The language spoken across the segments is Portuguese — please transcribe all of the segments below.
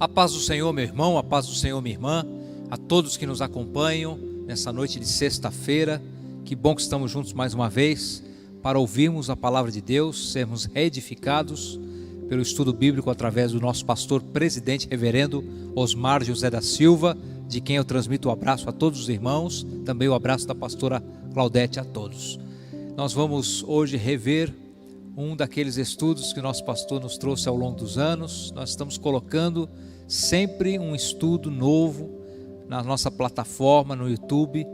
A paz do Senhor, meu irmão, a paz do Senhor, minha irmã, a todos que nos acompanham nessa noite de sexta-feira. Que bom que estamos juntos mais uma vez para ouvirmos a palavra de Deus, sermos reedificados pelo estudo bíblico através do nosso pastor presidente, reverendo Osmar José da Silva, de quem eu transmito o abraço a todos os irmãos, também o abraço da pastora Claudete a todos. Nós vamos hoje rever um daqueles estudos que o nosso pastor nos trouxe ao longo dos anos. Nós estamos colocando sempre um estudo novo na nossa plataforma no YouTube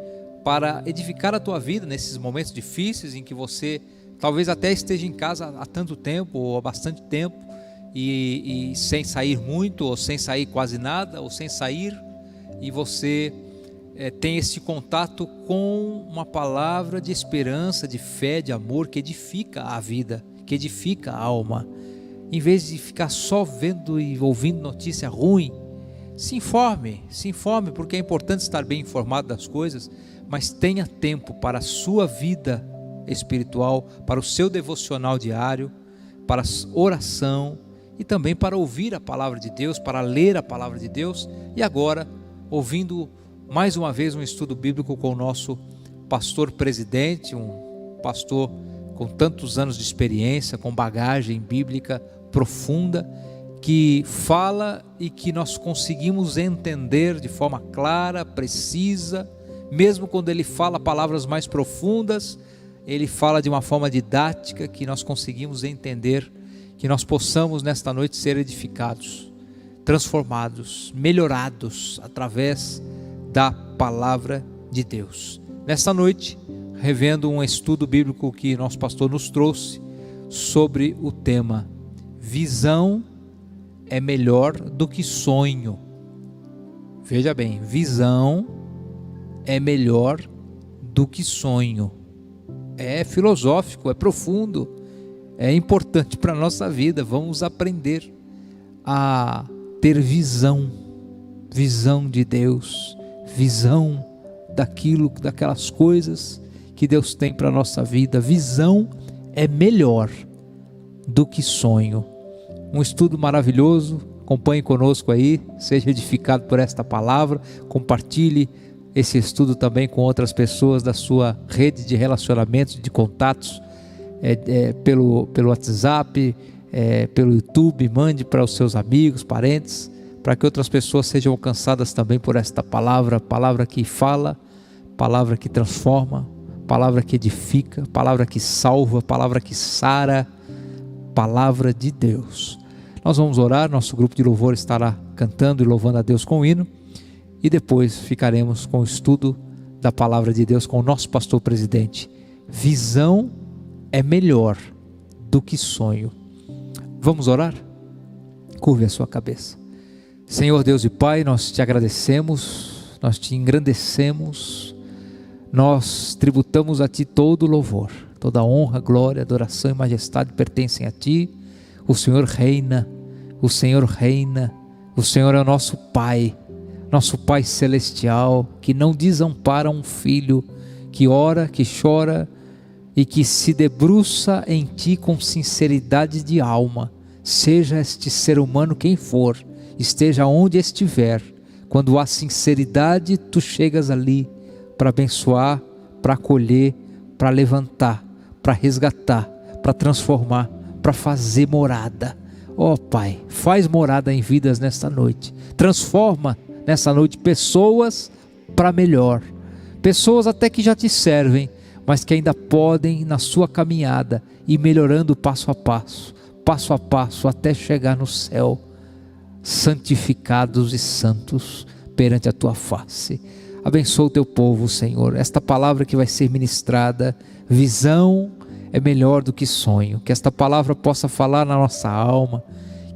para edificar a tua vida nesses momentos difíceis em que você talvez até esteja em casa há tanto tempo ou há bastante tempo e sem sair muito, ou sem sair quase nada, ou sem sair, e você tem esse contato com uma palavra de esperança, de fé, de amor que edifica a vida, que edifica a alma. Em vez de ficar só vendo e ouvindo notícia ruim, se informe, porque é importante estar bem informado das coisas, mas tenha tempo para a sua vida espiritual, para o seu devocional diário, para a oração e também para ouvir a palavra de Deus, para ler a palavra de Deus. E agora, ouvindo mais uma vez um estudo bíblico com o nosso pastor presidente, um pastor com tantos anos de experiência, com bagagem bíblica profunda, que fala e que nós conseguimos entender de forma clara, precisa, mesmo quando ele fala palavras mais profundas, ele fala de uma forma didática que nós conseguimos entender, que nós possamos nesta noite ser edificados, transformados, melhorados através da palavra de Deus. Nesta noite, revendo um estudo bíblico que nosso pastor nos trouxe sobre o tema: visão é melhor do que sonho. Veja bem, visão é melhor do que sonho. É filosófico, é profundo, é importante para a nossa vida. Vamos aprender a ter visão de Deus, visão daquelas coisas que Deus tem para a nossa vida. Visão é melhor do que sonho. Um estudo maravilhoso, acompanhe conosco aí, seja edificado por esta palavra, compartilhe esse estudo também com outras pessoas da sua rede de relacionamentos, de contatos, pelo WhatsApp, pelo YouTube, mande para os seus amigos, parentes, para que outras pessoas sejam alcançadas também por esta palavra, palavra que fala, palavra que transforma, palavra que edifica, palavra que salva, palavra que sara, palavra de Deus. Nós vamos orar, nosso grupo de louvor estará cantando e louvando a Deus com o hino, e depois ficaremos com o estudo da palavra de Deus com o nosso pastor presidente. Visão é melhor do que sonho. Vamos orar? Curve a sua cabeça. Senhor Deus e Pai, nós te agradecemos, nós te engrandecemos, nós tributamos a Ti todo o louvor, toda a honra, glória, adoração e majestade pertencem a Ti. O Senhor reina, o Senhor reina, o Senhor é o nosso Pai celestial, que não desampara um filho, que ora, que chora e que se debruça em Ti com sinceridade de alma. Seja este ser humano quem for, esteja onde estiver, quando há sinceridade, Tu chegas ali para abençoar, para acolher, para levantar, para resgatar, para transformar, para fazer morada. Ó Pai, faz morada em vidas nesta noite, transforma nessa noite pessoas para melhor, pessoas até que já Te servem, mas que ainda podem na sua caminhada ir melhorando passo a passo, até chegar no céu, santificados e santos perante a Tua face. Abençoa o Teu povo, Senhor, esta palavra que vai ser ministrada, visão é melhor do que sonho, que esta palavra possa falar na nossa alma,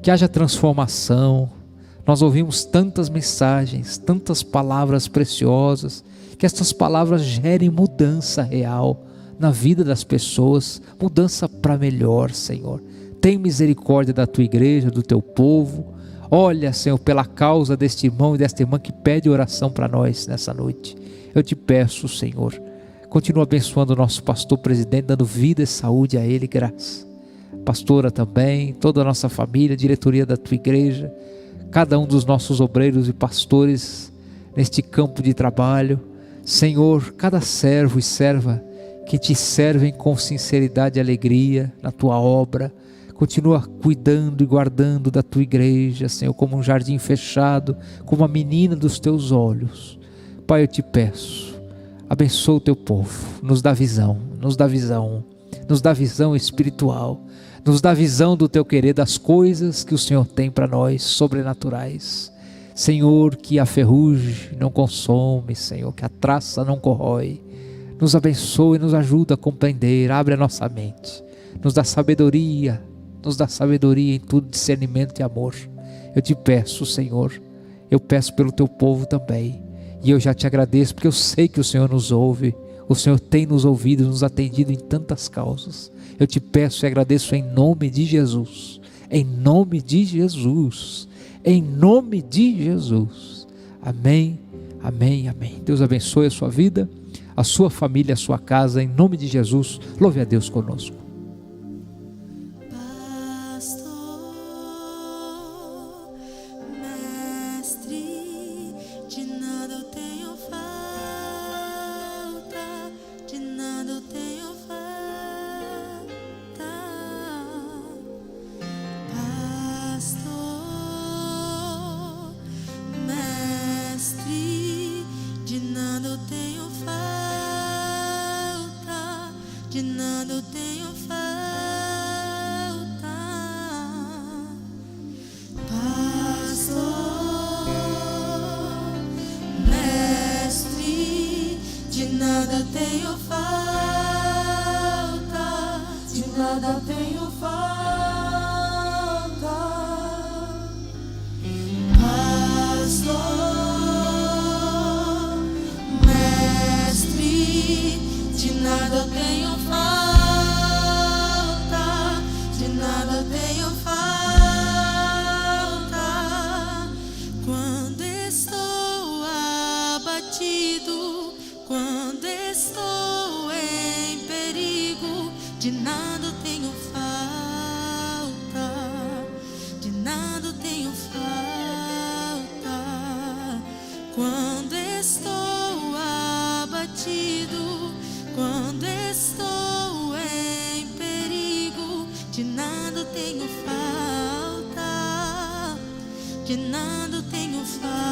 que haja transformação. Nós ouvimos tantas mensagens, tantas palavras preciosas, que estas palavras gerem mudança real na vida das pessoas, mudança para melhor, Senhor. Tem misericórdia da Tua igreja, do Teu povo. Olha, Senhor, pela causa deste irmão e desta irmã que pede oração para nós nessa noite. Eu Te peço, Senhor, continua abençoando o nosso pastor presidente, dando vida e saúde a ele, graça. Pastora também, toda a nossa família, diretoria da Tua igreja, cada um dos nossos obreiros e pastores neste campo de trabalho. Senhor, cada servo e serva que te servem com sinceridade e alegria na tua obra, continua cuidando e guardando da tua igreja, Senhor, como um jardim fechado, como a menina dos teus olhos. Pai, eu te peço, abençoa o teu povo, nos dá visão, nos dá visão, nos dá visão espiritual, nos dá visão do teu querer, das coisas que o Senhor tem para nós, sobrenaturais. Senhor, que a ferrugem não consome, Senhor, que a traça não corrói. Nos abençoa e nos ajuda a compreender, abre a nossa mente, nos dá sabedoria em tudo, discernimento e amor. Eu te peço, Senhor, eu peço pelo teu povo também, e eu já te agradeço, porque eu sei que o Senhor nos ouve, o Senhor tem nos ouvido, nos atendido em tantas causas. Eu te peço e agradeço em nome de Jesus, em nome de Jesus, em nome de Jesus. Amém, amém, amém. Deus abençoe a sua vida, a sua família, a sua casa, em nome de Jesus. Louve a Deus conosco. De nada eu tenho falta, pastor, mestre, de nada eu tenho falta, de nada eu tenho falta, pastor, mestre, de nada eu tenho de nada eu tenho falta, de nada eu tenho falta. Quando estou abatido, quando estou em perigo, de nada eu tenho falta, de nada eu tenho falta.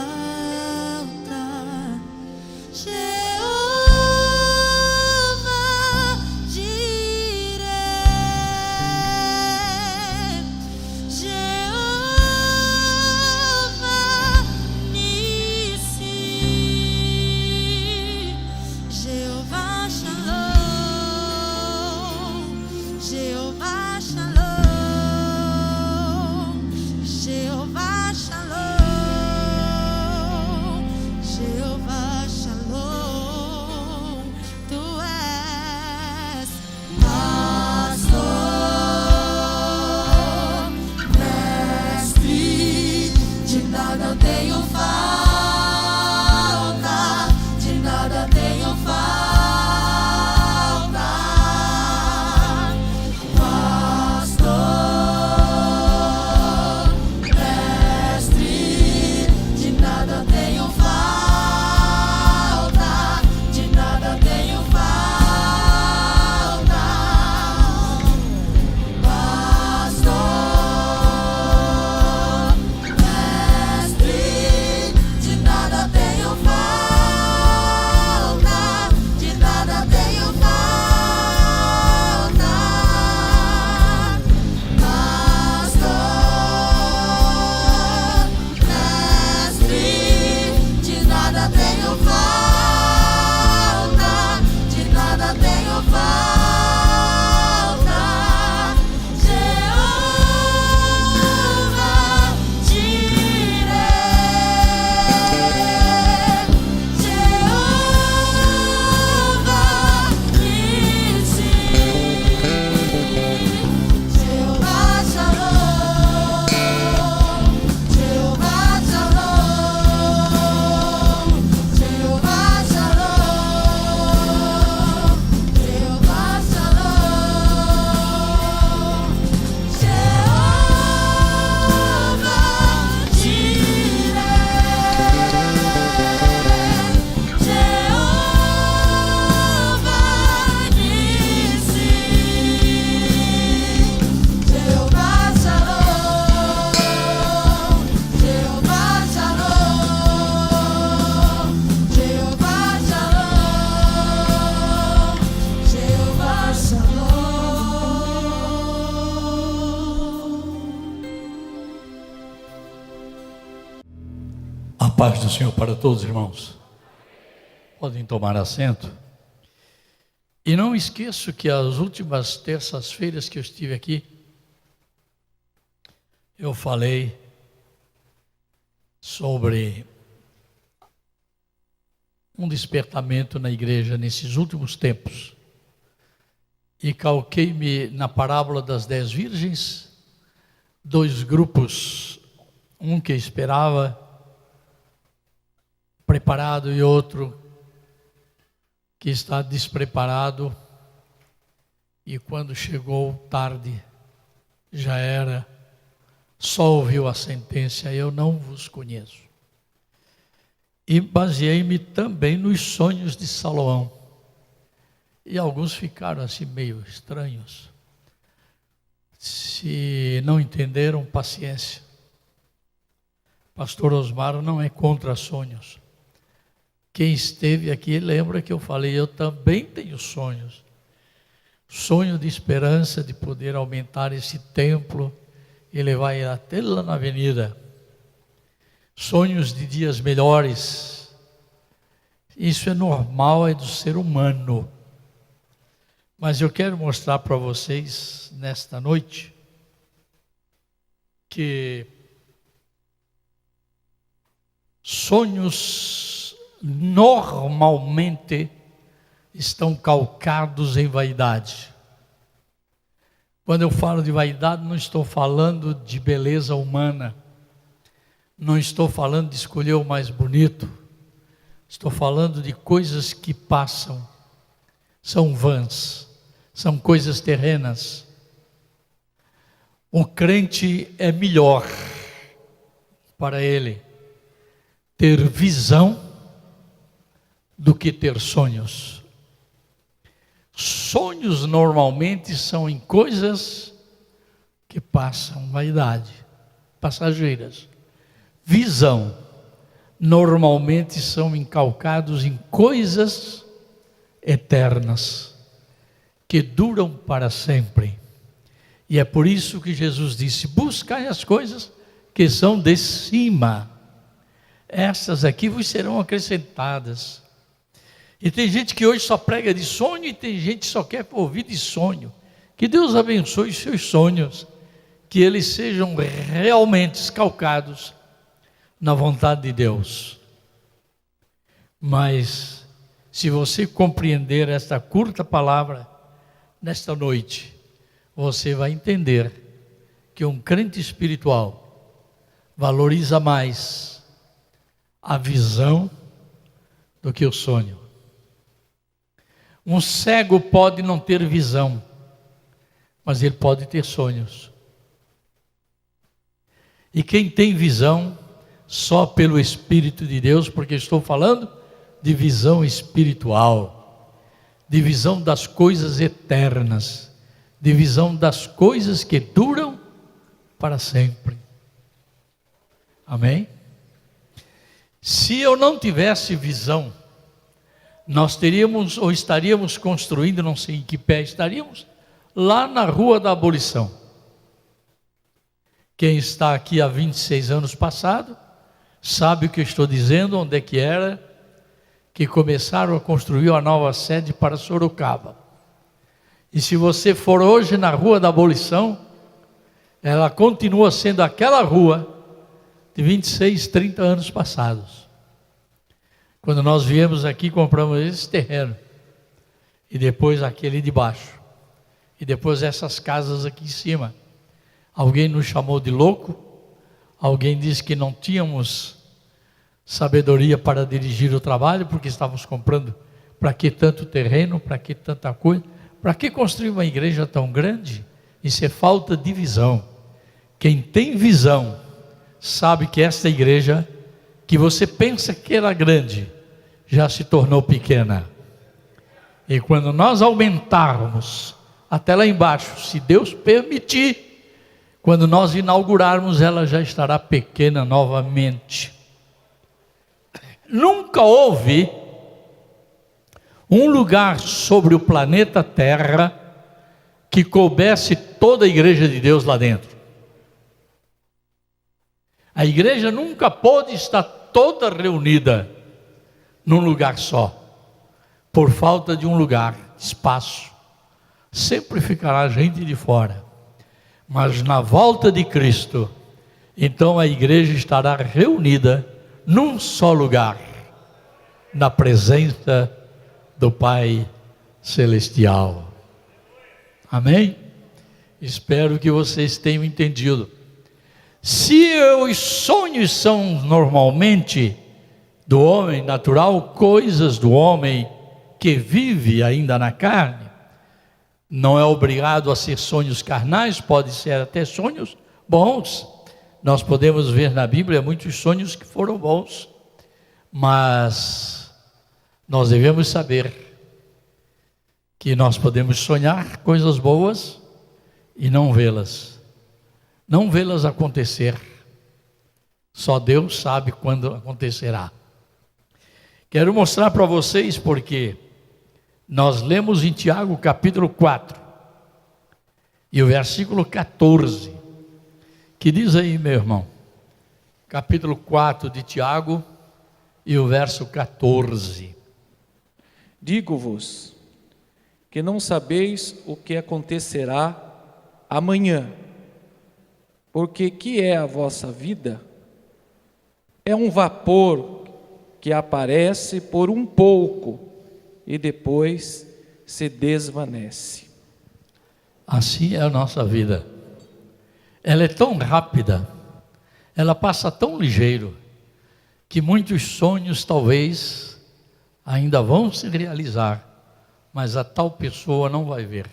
paz do Senhor para todos, irmãos. Podem tomar assento. E não esqueço que as últimas terças-feiras que eu estive aqui, eu falei sobre um despertamento na igreja nesses últimos tempos. E calquei-me na parábola das 10 virgens, 2 grupos, um que esperava preparado e outro que está despreparado, e quando chegou tarde, já era, só ouviu a sentença: eu não vos conheço. E baseei-me também nos sonhos de Salomão, e alguns ficaram assim meio estranhos. Se não entenderam, paciência. Pastor Osmar não é contra sonhos. Quem esteve aqui lembra que eu falei, eu também tenho sonhos. Sonho de esperança de poder aumentar esse templo e levar ele até lá na avenida. Sonhos de dias melhores. Isso é normal, é do ser humano. Mas eu quero mostrar para vocês nesta noite que sonhos normalmente estão calcados em vaidade. Quando eu falo de vaidade, não estou falando de beleza humana, não estou falando de escolher o mais bonito, estou falando de coisas que passam, são vãs, são coisas terrenas. O crente é melhor para ele ter visão do que ter sonhos. Sonhos normalmente são em coisas que passam, vaidade, passageiras. Visão normalmente são encalcados em coisas eternas, que duram para sempre. E é por isso que Jesus disse: buscai as coisas que são de cima, essas aqui vos serão acrescentadas. E tem gente que hoje só prega de sonho, e tem gente que só quer ouvir de sonho. Que Deus abençoe os seus sonhos, que eles sejam realmente calcados na vontade de Deus. Mas se você compreender esta curta palavra nesta noite, você vai entender que um crente espiritual valoriza mais a visão do que o sonho. Um cego pode não ter visão, mas ele pode ter sonhos. E quem tem visão, só pelo Espírito de Deus, porque estou falando de visão espiritual, de visão das coisas eternas, de visão das coisas que duram para sempre. Amém? Se eu não tivesse visão, nós teríamos ou estaríamos construindo, não sei em que pé estaríamos, lá na Rua da Abolição. Quem está aqui há 26 anos passado, sabe o que eu estou dizendo, onde é que era, que começaram a construir a nova sede para Sorocaba. E se você for hoje na Rua da Abolição, ela continua sendo aquela rua de 26, 30 anos passados. Quando nós viemos aqui, compramos esse terreno, e depois aquele de baixo, e depois essas casas aqui em cima. Alguém nos chamou de louco, alguém disse que não tínhamos sabedoria para dirigir o trabalho, porque estávamos comprando. Para que tanto terreno, para que tanta coisa, para que construir uma igreja tão grande? Isso é falta de visão. Quem tem visão, sabe que esta igreja, que você pensa que era grande, já se tornou pequena. E quando nós aumentarmos até lá embaixo, se Deus permitir, quando nós inaugurarmos, ela já estará pequena novamente. Nunca houve um lugar sobre o planeta Terra que coubesse toda a igreja de Deus lá dentro. A igreja nunca pôde estar toda reunida num lugar só, por falta de um lugar, espaço. Sempre ficará gente de fora. Mas na volta de Cristo, então a igreja estará reunida num só lugar, na presença do Pai Celestial. Amém? Espero que vocês tenham entendido. Se os sonhos são normalmente do homem natural, coisas do homem que vive ainda na carne, não é obrigado a ser sonhos carnais, pode ser até sonhos bons. Nós podemos ver na Bíblia muitos sonhos que foram bons, mas nós devemos saber que nós podemos sonhar coisas boas e não vê-las acontecer. Só Deus sabe quando acontecerá. Quero mostrar para vocês porque nós lemos em Tiago capítulo 4 e o versículo 14, que diz aí, meu irmão, capítulo 4 de Tiago e o verso 14. Digo-vos que não sabeis o que acontecerá amanhã, porque que é a vossa vida? É um vapor que aparece por um pouco e depois se desvanece. Assim é a nossa vida. Ela é tão rápida, ela passa tão ligeiro, que muitos sonhos talvez ainda vão se realizar, mas a tal pessoa não vai ver,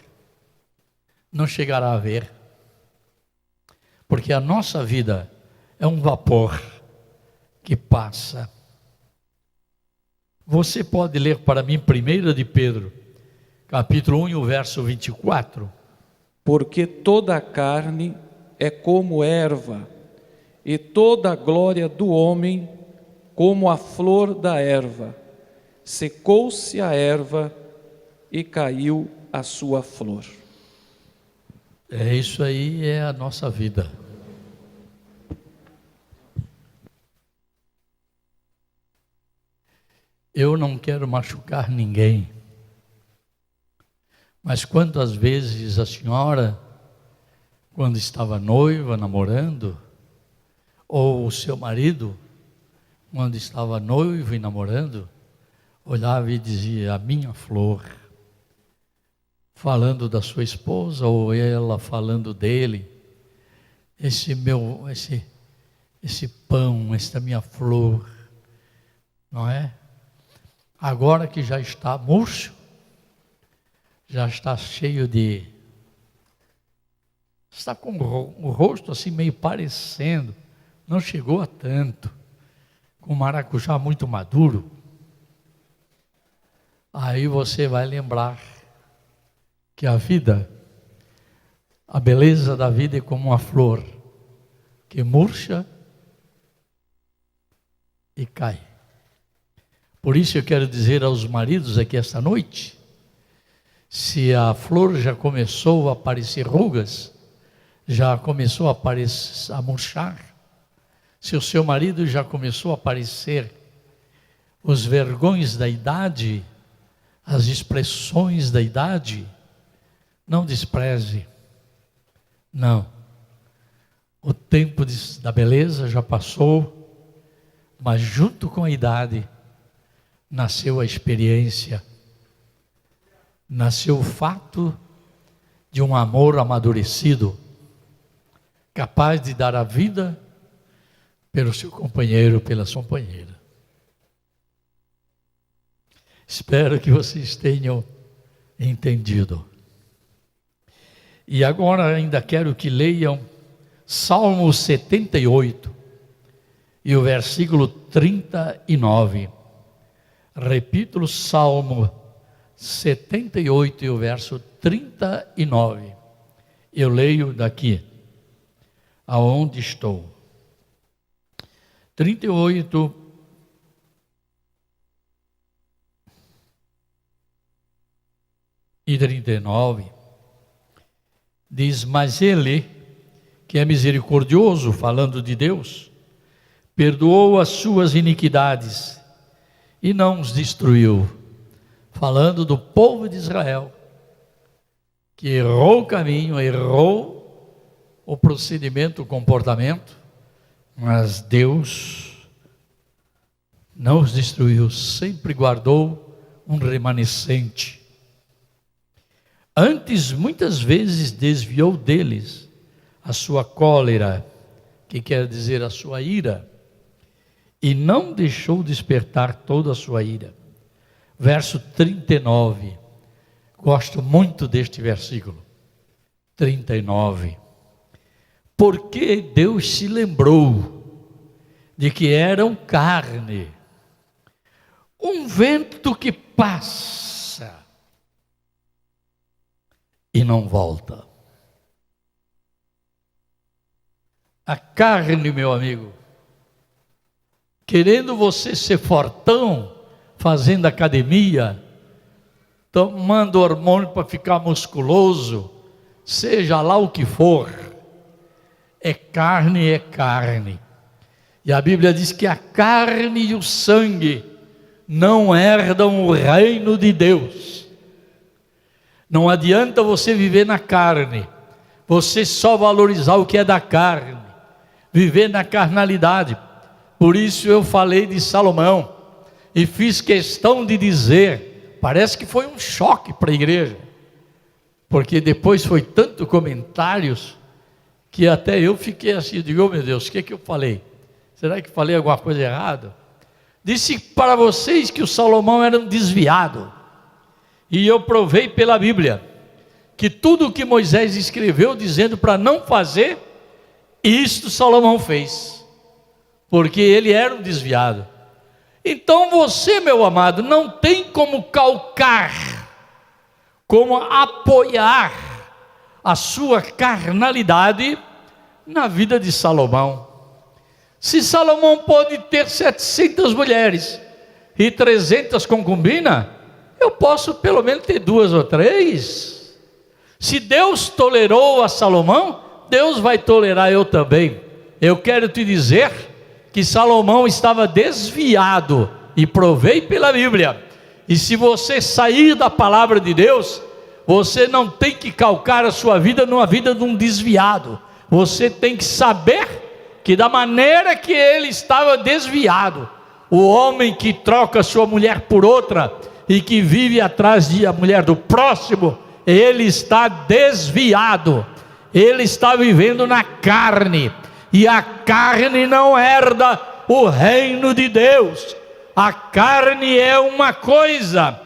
não chegará a ver, porque a nossa vida é um vapor que passa. Você pode ler para mim 1 de Pedro, capítulo 1 e o verso 24. Porque toda a carne é como erva, e toda a glória do homem como a flor da erva. Secou-se a erva e caiu a sua flor. É isso aí, é a nossa vida. Eu não quero machucar ninguém, mas quantas vezes a senhora, quando estava noiva, namorando, ou o seu marido, quando estava noivo e namorando, olhava e dizia, a minha flor, falando da sua esposa, ou ela falando dele, esse pão, essa minha flor, não é? Agora que já está murcho, já está cheio de... Está com o rosto assim meio parecendo, não chegou a tanto, com maracujá muito maduro. Aí você vai lembrar que a vida, a beleza da vida é como uma flor que murcha e cai. Por isso eu quero dizer aos maridos aqui esta noite, se a flor já começou a aparecer rugas, já começou a murchar, se o seu marido já começou a aparecer os vergões da idade, as expressões da idade, não despreze, não. O tempo da beleza já passou, mas junto com a idade, nasceu a experiência, nasceu o fato de um amor amadurecido, capaz de dar a vida pelo seu companheiro, pela sua companheira. Espero que vocês tenham entendido. E agora ainda quero que leiam Salmo 78 e o versículo 39. Repito o Salmo 78 e o verso 39. Eu leio daqui, aonde estou. 38 e 39. Diz, mas ele, que é misericordioso, falando de Deus, perdoou as suas iniquidades e não os destruiu. Falando do povo de Israel, que errou o caminho, errou o procedimento, o comportamento, mas Deus não os destruiu, sempre guardou um remanescente. Antes, muitas vezes, desviou deles a sua cólera, que quer dizer a sua ira, e não deixou despertar toda a sua ira. Verso 39, gosto muito deste versículo, 39. Porque Deus se lembrou de que eram carne, um vento que passa e não volta. A carne, meu amigo, querendo você ser fortão, fazendo academia, tomando hormônio para ficar musculoso, seja lá o que for, é carne, é carne. E a Bíblia diz que a carne e o sangue não herdam o reino de Deus. Não adianta você viver na carne, você só valorizar o que é da carne, viver na carnalidade. Por isso eu falei de Salomão e fiz questão de dizer, parece que foi um choque para a igreja, porque depois foi tanto comentários que até eu fiquei assim, eu digo, oh meu Deus, o que eu falei? Será que falei alguma coisa errada? Disse para vocês que o Salomão era um desviado, e eu provei pela Bíblia, que tudo o que Moisés escreveu dizendo para não fazer, isto Salomão fez, porque ele era um desviado. Então você, meu amado, não tem como calcar, como apoiar a sua carnalidade na vida de Salomão. Se Salomão pode ter 700 mulheres e 300 concubinas, eu posso pelo menos ter 2 ou 3. Se Deus tolerou a Salomão, Deus vai tolerar eu também. Eu quero te dizer que Salomão estava desviado, e provei pela Bíblia. E se você sair da palavra de Deus, você não tem que calcar a sua vida numa vida de um desviado. Você tem que saber que da maneira que ele estava desviado, o homem que troca sua mulher por outra e que vive atrás de a mulher do próximo, ele está desviado, ele está vivendo na carne, e a carne não herda o reino de Deus. A carne é uma coisa,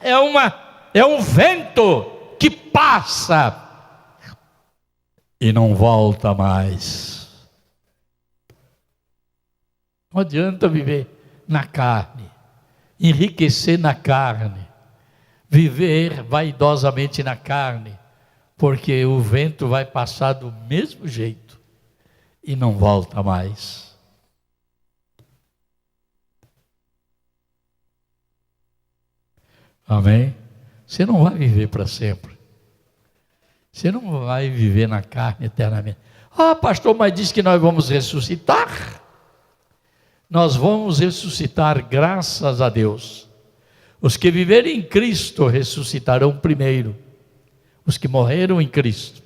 é um vento que passa e não volta mais. Não adianta viver na carne, enriquecer na carne, viver vaidosamente na carne, porque o vento vai passar do mesmo jeito e não volta mais. Amém? Você não vai viver para sempre. Você não vai viver na carne eternamente. Ah, pastor, mas diz que nós vamos ressuscitar. Nós vamos ressuscitar, graças a Deus. Os que viverem em Cristo ressuscitarão primeiro. Os que morreram em Cristo.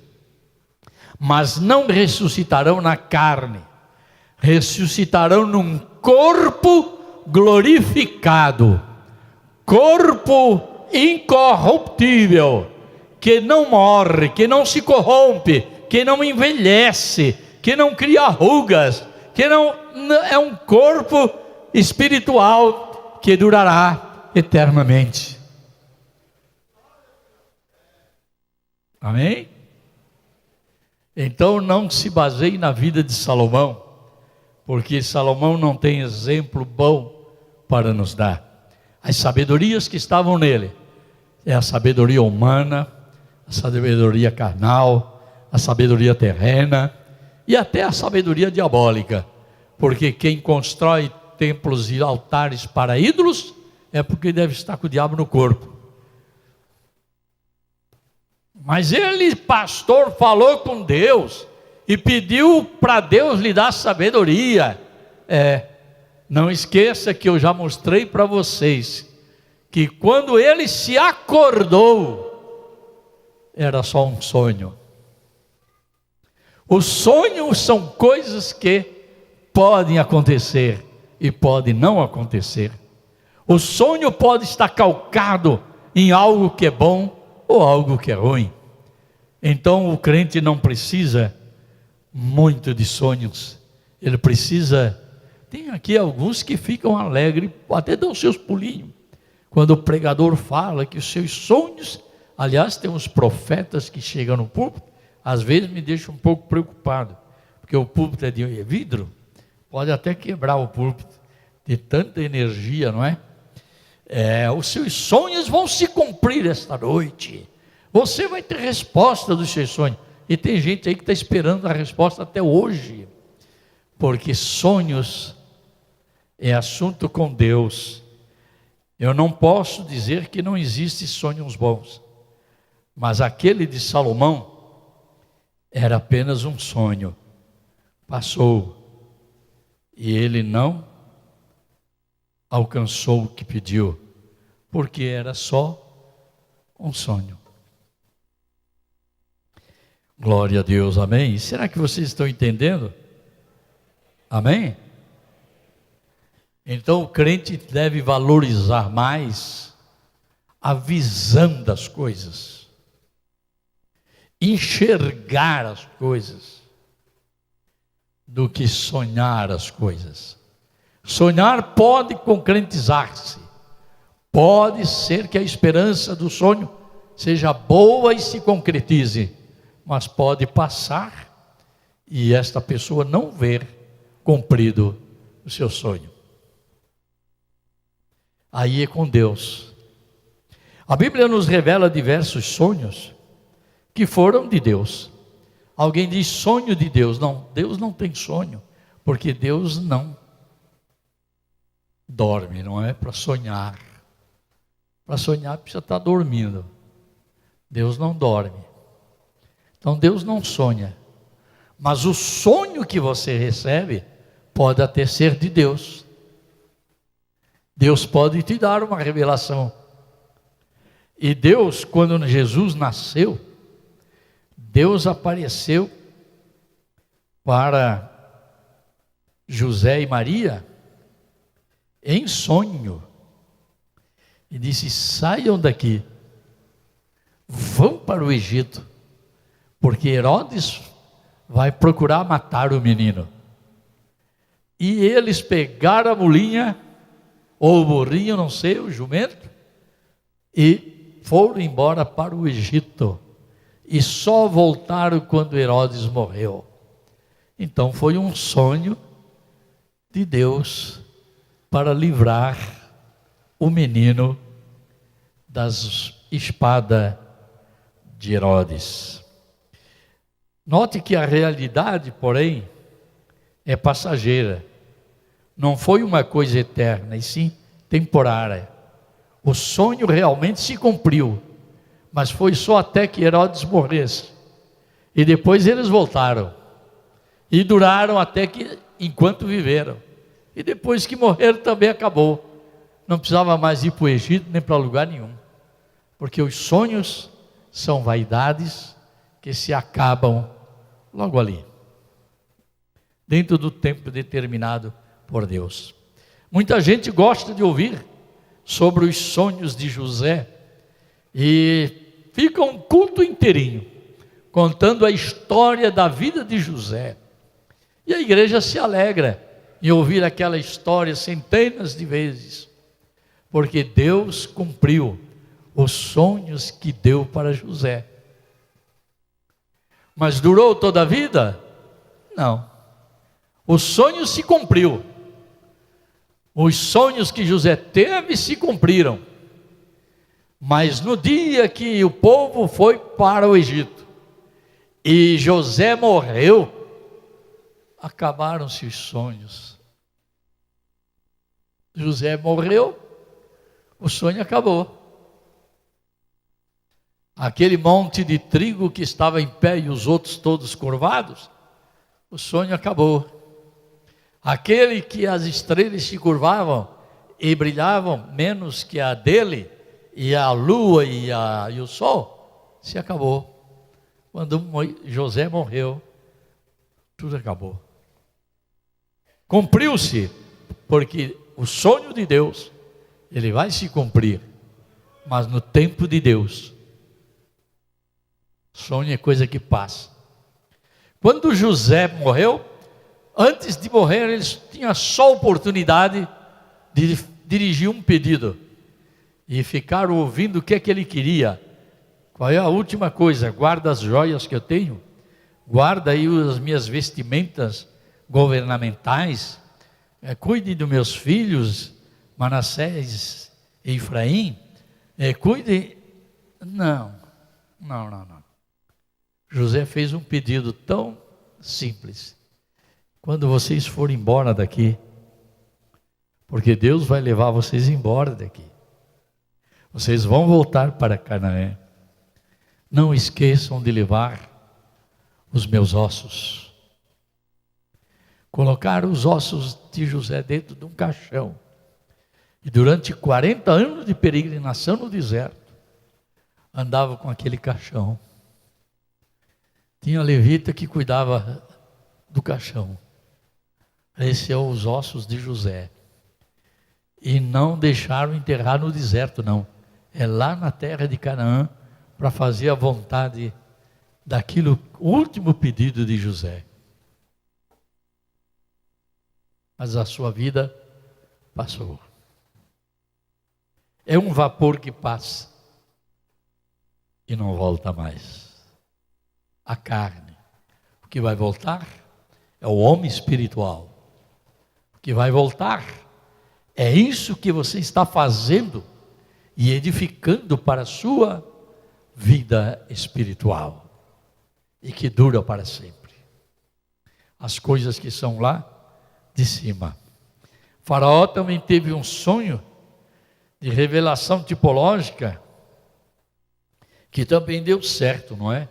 Mas não ressuscitarão na carne. Ressuscitarão num corpo glorificado. Corpo incorruptível, que não morre, que não se corrompe, que não envelhece, que não cria rugas, que não é um corpo espiritual que durará eternamente. Amém? Então não se baseie na vida de Salomão, porque Salomão não tem exemplo bom para nos dar. As sabedorias que estavam nele é a sabedoria humana, a sabedoria carnal, a sabedoria terrena e até a sabedoria diabólica, porque quem constrói templos e altares para ídolos é porque deve estar com o diabo no corpo. Mas ele, pastor, falou com Deus e pediu para Deus lhe dar sabedoria. Não esqueça que eu já mostrei para vocês que quando ele se acordou, era só um sonho. Os sonhos são coisas que podem acontecer e podem não acontecer. O sonho pode estar calcado em algo que é bom ou algo que é ruim. Então o crente não precisa muito de sonhos. Ele precisa... Tem aqui alguns que ficam alegres, até dão seus pulinhos, quando o pregador fala que os seus sonhos... Aliás, tem uns profetas que chegam no púlpito, às vezes me deixam um pouco preocupado, porque o púlpito é de vidro, pode até quebrar o púlpito, de tanta energia, não é? Os seus sonhos vão se cumprir esta noite, você vai ter resposta dos seus sonhos, e tem gente aí que está esperando a resposta até hoje, porque sonhos é assunto com Deus. Eu não posso dizer que não existem sonhos bons, mas aquele de Salomão era apenas um sonho, passou, e ele não alcançou o que pediu, porque era só um sonho. Glória a Deus, amém? E será que vocês estão entendendo? Amém? Então o crente deve valorizar mais a visão das coisas, enxergar as coisas, do que sonhar as coisas. Sonhar pode concretizar-se, pode ser que a esperança do sonho seja boa e se concretize, mas pode passar e esta pessoa não ver cumprido o seu sonho. Aí é com Deus. A Bíblia nos revela diversos sonhos que foram de Deus. Alguém diz sonho de Deus. Não, Deus não tem sonho, porque Deus não dorme, não é para sonhar. Para sonhar precisa estar dormindo. Deus não dorme. Então Deus não sonha. Mas o sonho que você recebe pode até ser de Deus. Deus pode te dar uma revelação. E Deus, quando Jesus nasceu, Deus apareceu para José e Maria em sonho e disse: saiam daqui, vão para o Egito, porque Herodes vai procurar matar o menino. E eles pegaram a mulinha, ou o burrinho, não sei, o jumento, e foram embora para o Egito. E só voltaram quando Herodes morreu. Então foi um sonho de Deus para livrar o menino das espadas de Herodes. Note que a realidade, porém, é passageira. Não foi uma coisa eterna, e sim temporária. O sonho realmente se cumpriu, mas foi só até que Herodes morresse. E depois eles voltaram. E duraram até que, enquanto viveram. E depois que morreram também acabou. Não precisava mais ir para o Egito nem para lugar nenhum. Porque os sonhos são vaidades que se acabam logo ali, dentro do tempo determinado por Deus. Muita gente gosta de ouvir sobre os sonhos de José e fica um culto inteirinho contando a história da vida de José. E a igreja se alegra em ouvir aquela história centenas de vezes, porque Deus cumpriu os sonhos que deu para José. Mas durou toda a vida? Não. O sonho se cumpriu. Os sonhos que José teve se cumpriram. Mas no dia que o povo foi para o Egito e José morreu, acabaram-se os sonhos. José morreu, o sonho acabou. Aquele monte de trigo que estava em pé e os outros todos curvados, o sonho acabou. aquele que as estrelas se curvavam e brilhavam menos que a dele, e a lua e o sol, se acabou. Quando José morreu, tudo acabou. Cumpriu-se, porque o sonho de Deus, ele vai se cumprir, mas no tempo de Deus. Sonho é coisa que passa. Quando José morreu, antes de morrer, ele tinha só a oportunidade de dirigir um pedido e ficar ouvindo o que é que ele queria. Qual é a última coisa? Guarda as joias que eu tenho, guarda aí as minhas vestimentas governamentais, cuide dos meus filhos, Manassés e Efraim, cuide. Não. José fez um pedido tão simples: quando vocês forem embora daqui, porque Deus vai levar vocês embora daqui, vocês vão voltar para Canaã, não esqueçam de levar os meus ossos. Colocaram os ossos de José dentro de um caixão, e durante 40 anos de peregrinação no deserto, andava com aquele caixão. Tinha levita que cuidava do caixão. Esses são os ossos de José. E não deixaram enterrar no deserto, não. É lá na terra de Canaã, para fazer a vontade daquilo, o último pedido de José. Mas a sua vida passou. É um vapor que passa e não volta mais. A carne, o que vai voltar é o homem espiritual. O que vai voltar é isso que você está fazendo e edificando para a sua vida espiritual, e que dura para sempre. As coisas que são lá de cima. Faraó também teve um sonho de revelação tipológica, que também deu certo, não é?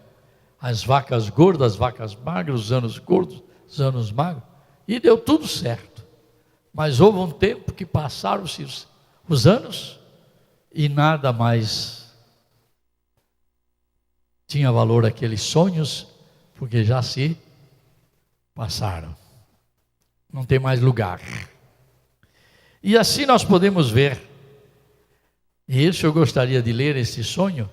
As vacas gordas, as vacas magras, os anos gordos, os anos magros, e deu tudo certo. Mas houve um tempo que passaram-se os anos e nada mais tinha valor aqueles sonhos, porque já se passaram. Não tem mais lugar. E assim nós podemos ver, e isso eu gostaria de ler esse sonho,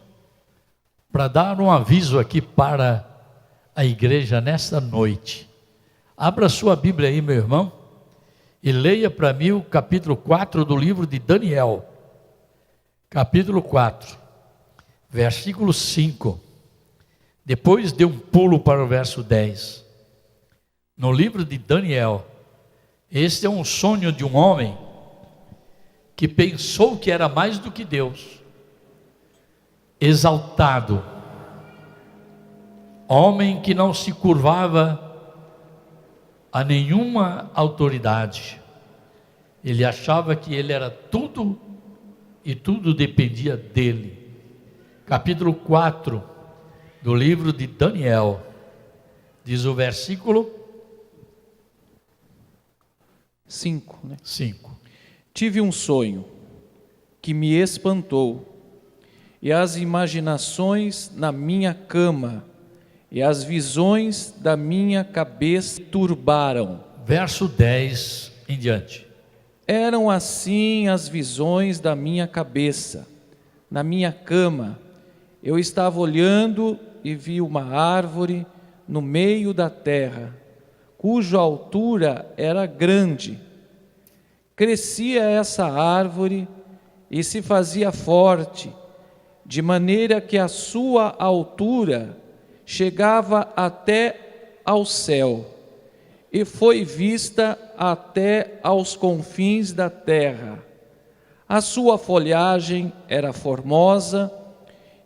para dar um aviso aqui para a igreja nesta noite. Abra sua Bíblia aí, meu irmão, e leia para mim o capítulo 4 do livro de Daniel. Capítulo 4, versículo 5. Depois dê um pulo para o verso 10. No livro de Daniel, este é um sonho de um homem que pensou que era mais do que Deus. Exaltado, homem que não se curvava a nenhuma autoridade. Ele achava que ele era tudo e tudo dependia dele. Capítulo 4 do livro de Daniel, diz o versículo 5, né? 5. Tive um sonho que me espantou, e as imaginações na minha cama e as visões da minha cabeça turbaram. Verso 10 em diante. Eram assim as visões da minha cabeça. Na minha cama, eu estava olhando e vi uma árvore no meio da terra, cuja altura era grande. Crescia essa árvore e se fazia forte, de maneira que a sua altura chegava até ao céu, e foi vista até aos confins da terra. A sua folhagem era formosa,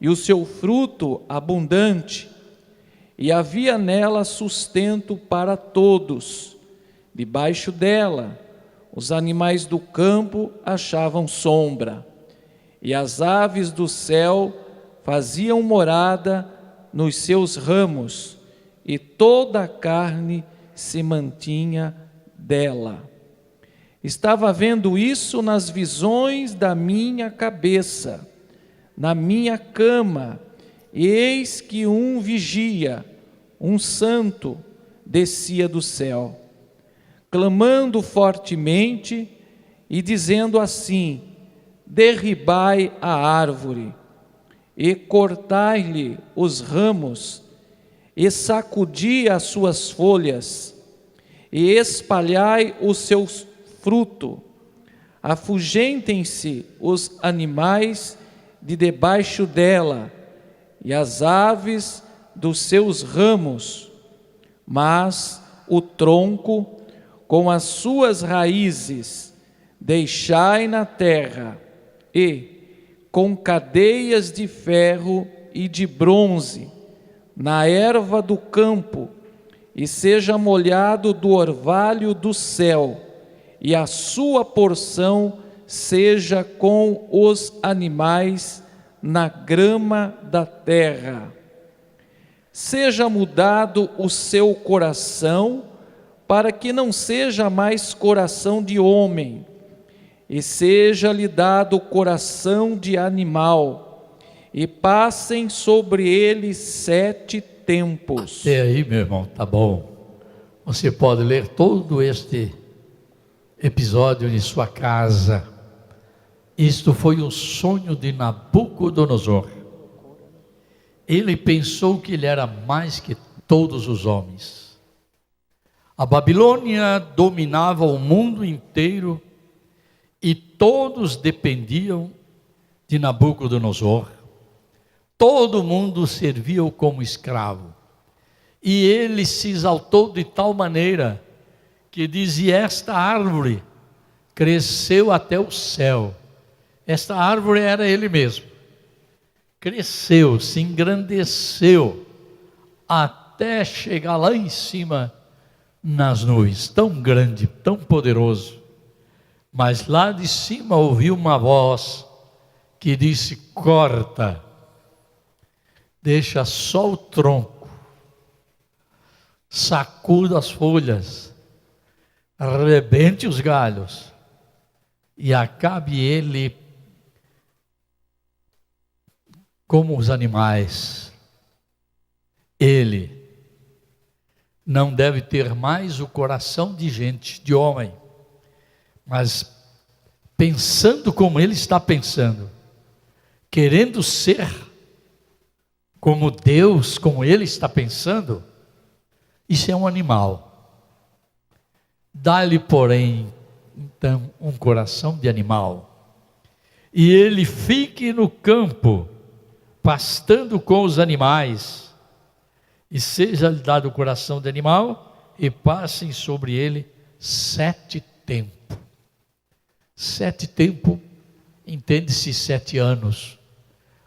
e o seu fruto abundante, e havia nela sustento para todos. Debaixo dela, os animais do campo achavam sombra, e as aves do céu faziam morada nos seus ramos, e toda a carne se mantinha dela. Estava vendo isso nas visões da minha cabeça, na minha cama, e eis que um vigia, um santo, descia do céu, clamando fortemente e dizendo assim: derribai a árvore, e cortai-lhe os ramos, e sacudi as suas folhas, e espalhai o seu fruto. Afugentem-se os animais de debaixo dela, e as aves dos seus ramos, mas o tronco com as suas raízes deixai na terra, e com cadeias de ferro e de bronze na erva do campo, e seja molhado do orvalho do céu, e a sua porção seja com os animais na grama da terra. Seja mudado o seu coração, para que não seja mais coração de homem, e seja-lhe dado o coração de animal, e passem sobre ele 7 tempos. Até aí, meu irmão, tá bom. Você pode ler todo este episódio em sua casa. Isto foi o sonho de Nabucodonosor. Ele pensou que ele era mais que todos os homens. A Babilônia dominava o mundo inteiro e todos dependiam de Nabucodonosor. Todo mundo servia-o como escravo. E ele se exaltou de tal maneira que dizia: esta árvore cresceu até o céu. Esta árvore era ele mesmo. Cresceu, se engrandeceu, até chegar lá em cima nas nuvens. Tão grande, tão poderoso. Mas lá de cima ouviu uma voz que disse: corta, deixa só o tronco, sacuda as folhas, arrebente os galhos e acabe ele como os animais. Ele não deve ter mais o coração de gente, de homem, mas pensando como ele está pensando, querendo ser como Deus, como ele está pensando, isso é um animal. Dá-lhe, porém, então, um coração de animal, e ele fique no campo, pastando com os animais, e seja-lhe dado o coração de animal, e passem sobre ele 7 tempos. 7 tempos, entende-se 7 anos.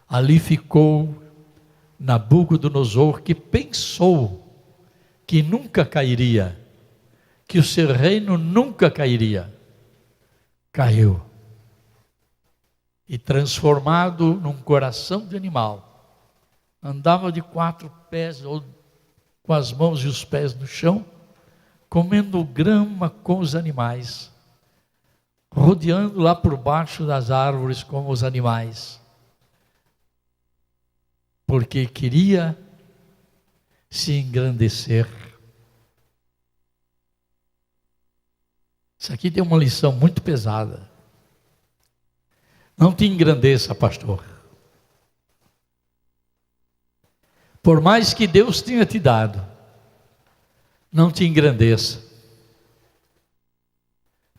Ali ficou Nabucodonosor, que pensou que nunca cairia, que o seu reino nunca cairia. Caiu. E transformado num coração de animal, andava de 4 pés, ou com as mãos e os pés no chão, comendo grama com os animais, rodeando lá por baixo das árvores como os animais, porque queria se engrandecer. Isso aqui tem uma lição muito pesada. Não te engrandeça, pastor. Por mais que Deus tenha te dado, não te engrandeça.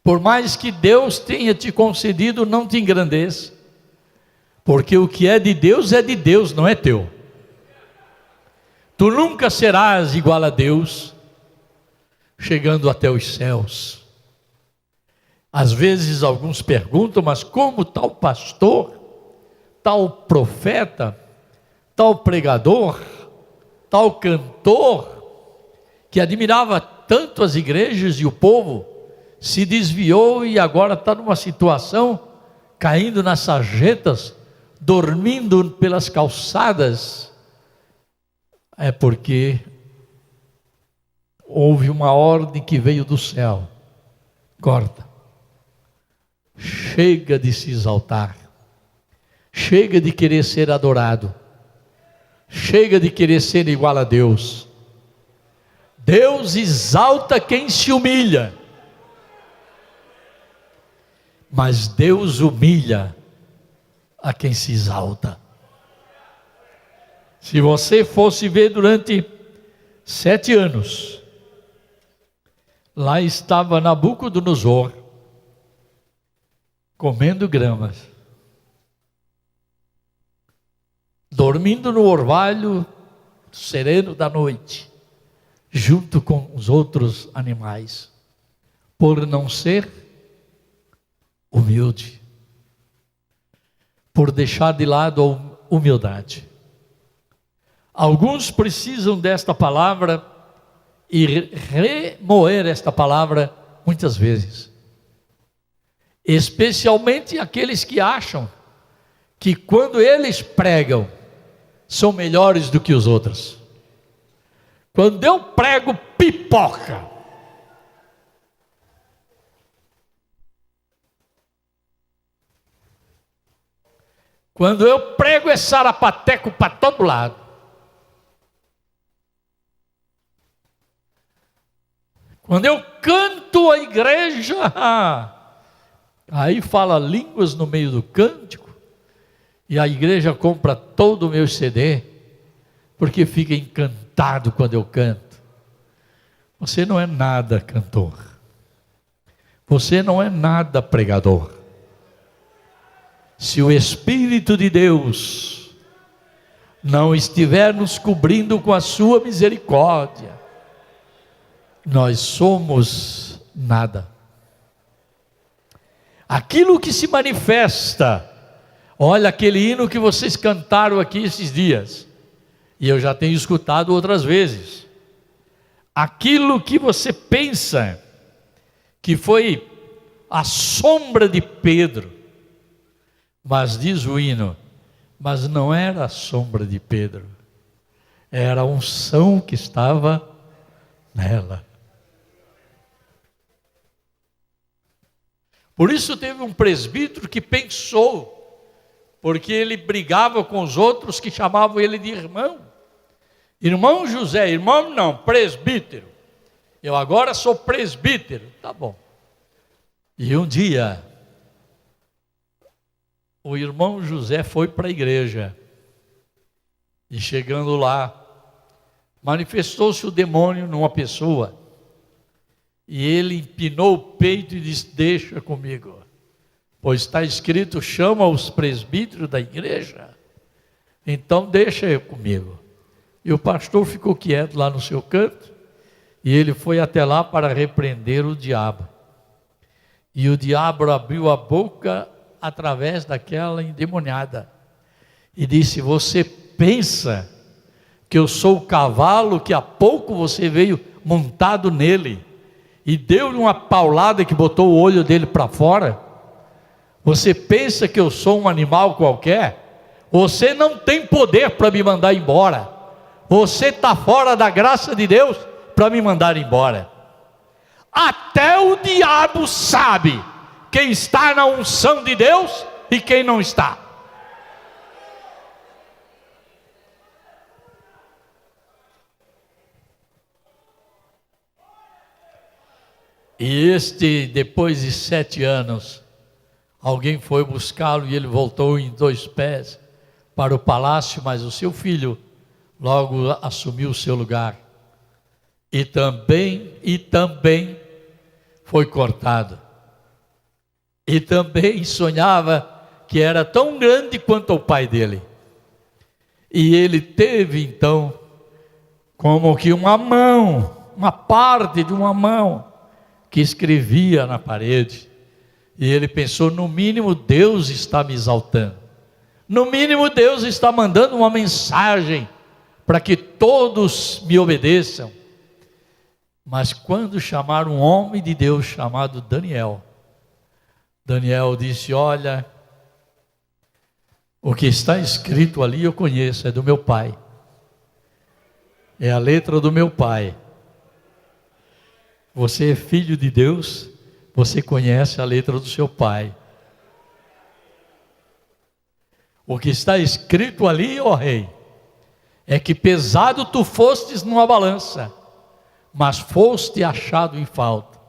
Por mais que Deus tenha te concedido, não te engrandeça. Porque o que é de Deus, não é teu. Tu nunca serás igual a Deus, chegando até os céus. Às vezes alguns perguntam: mas como tal pastor, tal profeta, tal pregador, tal cantor, que admirava tanto as igrejas e o povo, se desviou e agora está numa situação, caindo nas sarjetas, dormindo pelas calçadas? É porque houve uma ordem que veio do céu, Corta. Chega de se exaltar. Chega de querer ser adorado. Chega de querer ser igual a Deus. Deus exalta quem se humilha. Mas Deus humilha a quem se exalta. Se você fosse ver durante 7 anos, lá estava Nabucodonosor, comendo gramas, dormindo no orvalho sereno da noite, junto com os outros animais, por não ser humilde, por deixar de lado a humildade. Alguns precisam desta palavra e remoer esta palavra muitas vezes, especialmente aqueles que acham que quando eles pregam são melhores do que os outros. Quando eu prego pipoca, quando eu prego é sarapateco para todo lado. Quando eu canto a igreja, aí fala línguas no meio do cântico, e a igreja compra todo o meu CD, porque fica encantado quando eu canto. Você não é nada cantor. Você não é nada pregador. Se o Espírito de Deus não estiver nos cobrindo com a sua misericórdia, nós somos nada. Aquilo que se manifesta, olha aquele hino que vocês cantaram aqui esses dias, e eu já tenho escutado outras vezes. Aquilo que você pensa que foi a sombra de Pedro, mas diz o hino, mas não era a sombra de Pedro, era a unção que estava nela. Por isso teve um presbítero que pensou, porque ele brigava com os outros que chamavam ele de irmão. Irmão José, irmão não, presbítero. Eu agora sou presbítero, tá bom. E um dia, o irmão José foi para a igreja, e chegando lá, manifestou-se o demônio numa pessoa, e ele empinou o peito e disse: deixa comigo, pois está escrito, chama os presbíteros da igreja, então deixa eu comigo. E o pastor ficou quieto lá no seu canto, e ele foi até lá para repreender o diabo, e o diabo abriu a boca através daquela endemoniada, e disse: você pensa que eu sou o cavalo que há pouco você veio montado nele, e deu-lhe uma paulada que botou o olho dele para fora? Você pensa que eu sou um animal qualquer? Você não tem poder para me mandar embora. Você está fora da graça de Deus para me mandar embora. Até o diabo sabe quem está na unção de Deus e quem não está. E depois de 7 anos, alguém foi buscá-lo e ele voltou em 2 pés para o palácio, mas o seu filho logo assumiu o seu lugar. E também foi cortado. E também sonhava que era tão grande quanto o pai dele. E ele teve então como que uma mão, uma parte de uma mão, que escrevia na parede, e ele pensou: no mínimo Deus está me exaltando, no mínimo Deus está mandando uma mensagem para que todos me obedeçam. Mas quando chamaram um homem de Deus chamado Daniel, Daniel disse: olha, o que está escrito ali eu conheço, é do meu pai, é a letra do meu pai. Você é filho de Deus, você conhece a letra do seu pai. O que está escrito ali, ó rei, é que pesado tu fostes numa balança, mas foste achado em falta.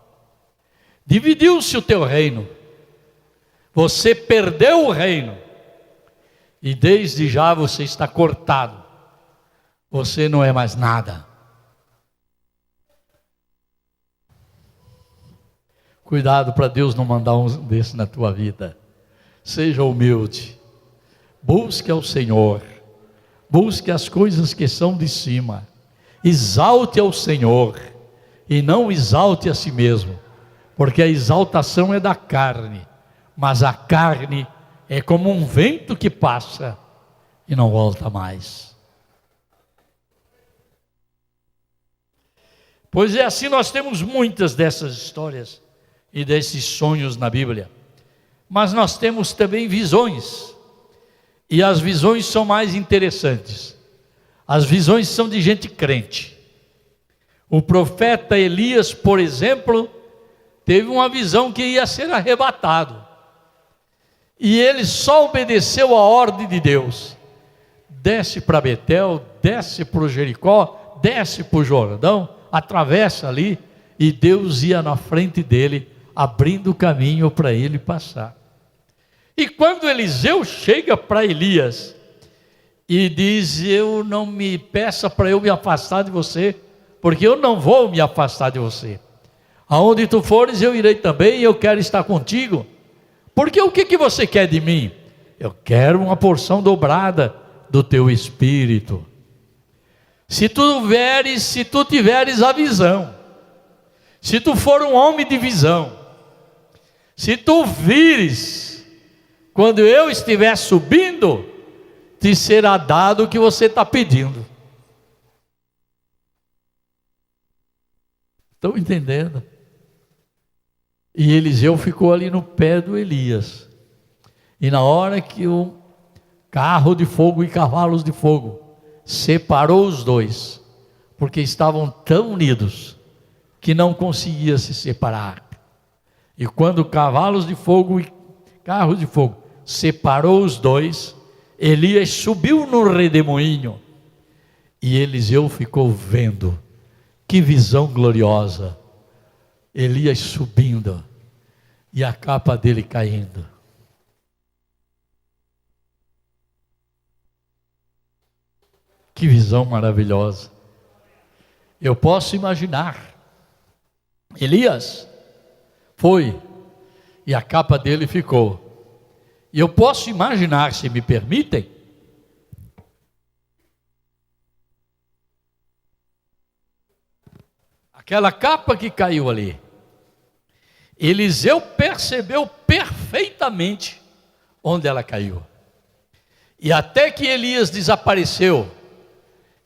Dividiu-se o teu reino, você perdeu o reino, e desde já você está cortado, você não é mais nada. Cuidado para Deus não mandar um desse na tua vida. Seja humilde, busque ao Senhor, busque as coisas que são de cima, exalte ao Senhor, e não exalte a si mesmo, porque a exaltação é da carne, mas a carne é como um vento que passa e não volta mais. Pois é assim, nós temos muitas dessas histórias e desses sonhos na Bíblia, mas nós temos também visões, e as visões são mais interessantes. As visões são de gente crente. O profeta Elias, por exemplo, teve uma visão que ia ser arrebatado, e ele só obedeceu a ordem de Deus: desce para Betel, desce para o Jericó, desce para o Jordão, atravessa ali, e Deus ia na frente dele, abrindo o caminho para ele passar. E quando Eliseu chega para Elias e diz: eu não me peça para eu me afastar de você, porque eu não vou me afastar de você. Aonde tu fores eu irei também, e eu quero estar contigo. Porque o que você quer de mim? Eu quero uma porção dobrada do teu espírito. Se tu tiveres a visão, se tu for um homem de visão, se tu vires, quando eu estiver subindo, te será dado o que você está pedindo. Estão entendendo? E Eliseu ficou ali no pé do Elias. E na hora que o carro de fogo e cavalos de fogo separou os dois, porque estavam tão unidos que não conseguia se separar. E quando cavalos de fogo e carros de fogo separou os dois, Elias subiu no redemoinho, e Eliseu ficou vendo. Que visão gloriosa! Elias subindo e a capa dele caindo. Que visão maravilhosa! Eu posso imaginar. Elias foi e a capa dele ficou. E eu posso imaginar, se me permitem, aquela capa que caiu ali. Eliseu percebeu perfeitamente onde ela caiu. E até que Elias desapareceu,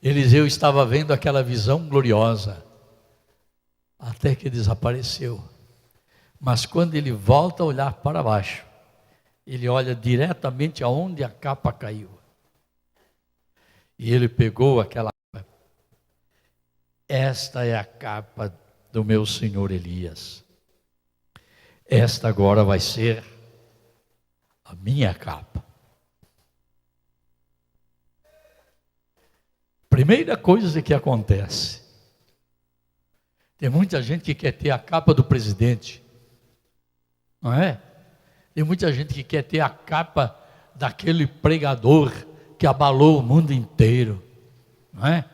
Eliseu estava vendo aquela visão gloriosa. Até que desapareceu. Mas quando ele volta a olhar para baixo, ele olha diretamente aonde a capa caiu. E ele pegou aquela capa. Esta é a capa do meu senhor Elias. Esta agora vai ser a minha capa. Primeira coisa que acontece. Tem muita gente que quer ter a capa do presidente. Não é? Tem muita gente que quer ter a capa daquele pregador que abalou o mundo inteiro. Não é?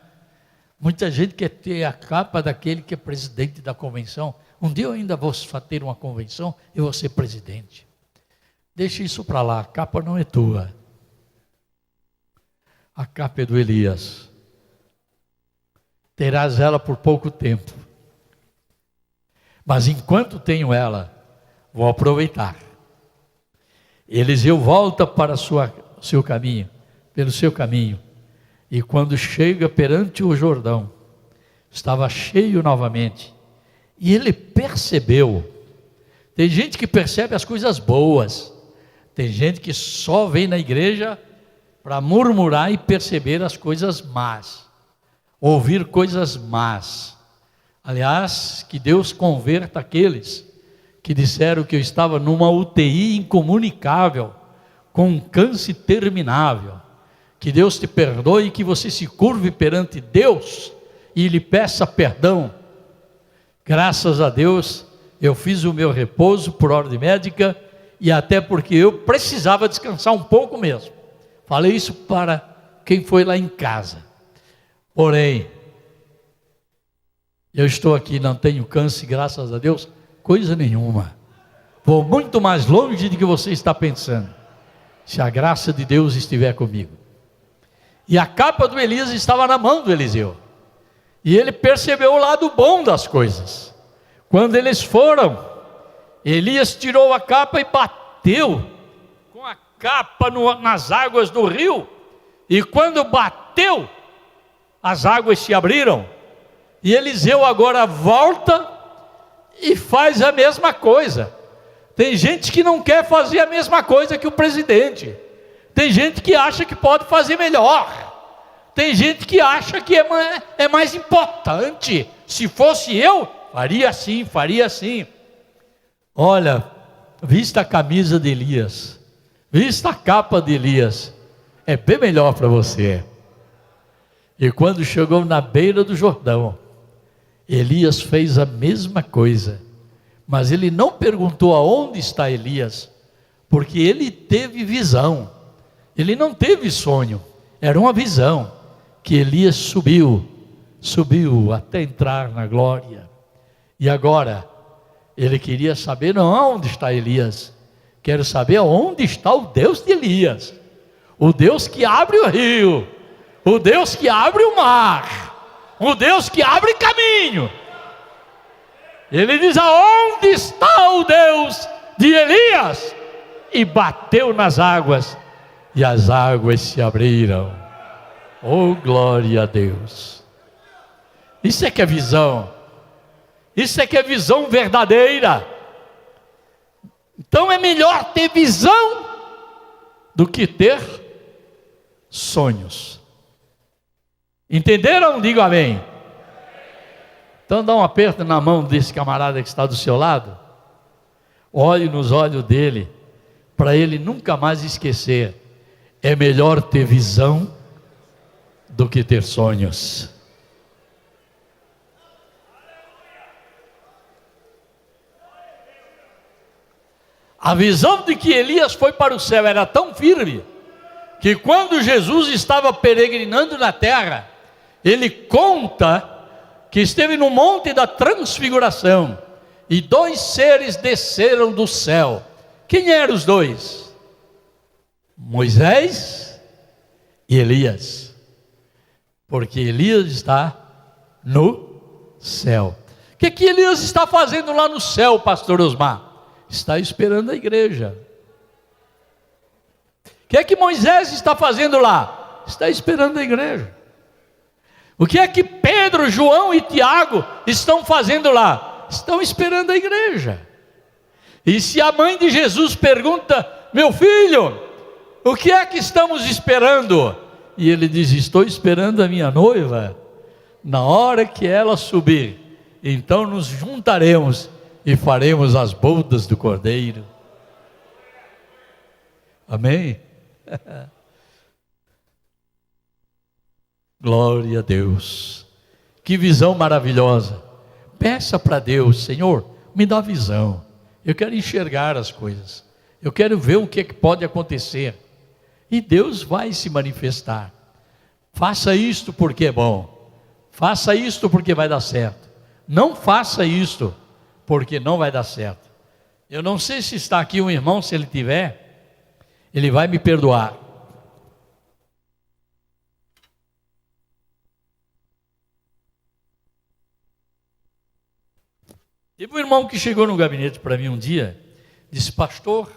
Muita gente quer ter a capa daquele que é presidente da convenção. Um dia eu ainda vou ter uma convenção e vou ser presidente. Deixa isso para lá, a capa não é tua. A capa é do Elias. Terás ela por pouco tempo. Mas enquanto tenho ela, vou aproveitar. Eliseu volta para seu caminho, pelo seu caminho. E quando chega perante o Jordão, estava cheio novamente. E ele percebeu. Tem gente que percebe as coisas boas. Tem gente que só vem na igreja para murmurar e perceber as coisas más. Ouvir coisas más. Aliás, que Deus converta aqueles que disseram que eu estava numa UTI incomunicável, com um câncer terminável. Que Deus te perdoe e que você se curve perante Deus e lhe peça perdão. Graças a Deus, eu fiz o meu repouso por ordem médica e até porque eu precisava descansar um pouco mesmo. Falei isso para quem foi lá em casa. Porém, eu estou aqui, não tenho câncer, graças a Deus, coisa nenhuma. Vou muito mais longe do que você está pensando, se a graça de Deus estiver comigo. E a capa do Elias estava na mão do Eliseu. E ele percebeu o lado bom das coisas. Quando eles foram, Elias tirou a capa e bateu com a capa nas águas do rio. E quando bateu, as águas se abriram. E Eliseu agora volta e faz a mesma coisa. Tem gente que não quer fazer a mesma coisa que o presidente. Tem gente que acha que pode fazer melhor. Tem gente que acha que é mais importante. Se fosse eu, faria assim, faria assim. Olha, vista a camisa de Elias, vista a capa de Elias, é bem melhor para você. E quando chegou na beira do Jordão, Elias fez a mesma coisa. Mas ele não perguntou aonde está Elias, porque ele teve visão. Ele não teve sonho, era uma visão, que Elias subiu até entrar na glória. E agora, ele queria saber não onde está Elias, quero saber onde está o Deus de Elias, o Deus que abre o rio, o Deus que abre o mar, o Deus que abre caminho. Ele diz, aonde está o Deus de Elias? E bateu nas águas, e as águas se abriram. Oh, glória a Deus. Isso é que é visão. Isso é que é visão verdadeira. Então é melhor ter visão do que ter sonhos. Entenderam? Digo amém. Então dá um aperto na mão desse camarada que está do seu lado. Olhe nos olhos dele, para ele nunca mais esquecer. É melhor ter visão do que ter sonhos. A visão de que Elias foi para o céu era tão firme, que quando Jesus estava peregrinando na terra, ele conta que esteve no monte da transfiguração, e 2 seres desceram do céu. Quem eram os 2? Moisés e Elias. Porque Elias está no céu. O que Elias está fazendo lá no céu, pastor Osmar? Está esperando a igreja. O que Moisés está fazendo lá? Está esperando a igreja. O que Pedro, João e Tiago estão fazendo lá? Estão esperando a igreja. E se a mãe de Jesus pergunta, meu filho, o que estamos esperando? E ele diz, estou esperando a minha noiva. Na hora que ela subir, então nos juntaremos e faremos as bodas do Cordeiro. Amém? Glória a Deus. Que visão maravilhosa. Peça para Deus, Senhor, me dá visão. Eu quero enxergar as coisas. Eu quero ver o que pode acontecer. E Deus vai se manifestar. Faça isto porque é bom. Faça isto porque vai dar certo. Não faça isto porque não vai dar certo. Eu não sei se está aqui um irmão, se ele tiver, ele vai me perdoar. Teve um irmão que chegou no gabinete para mim um dia, disse, pastor,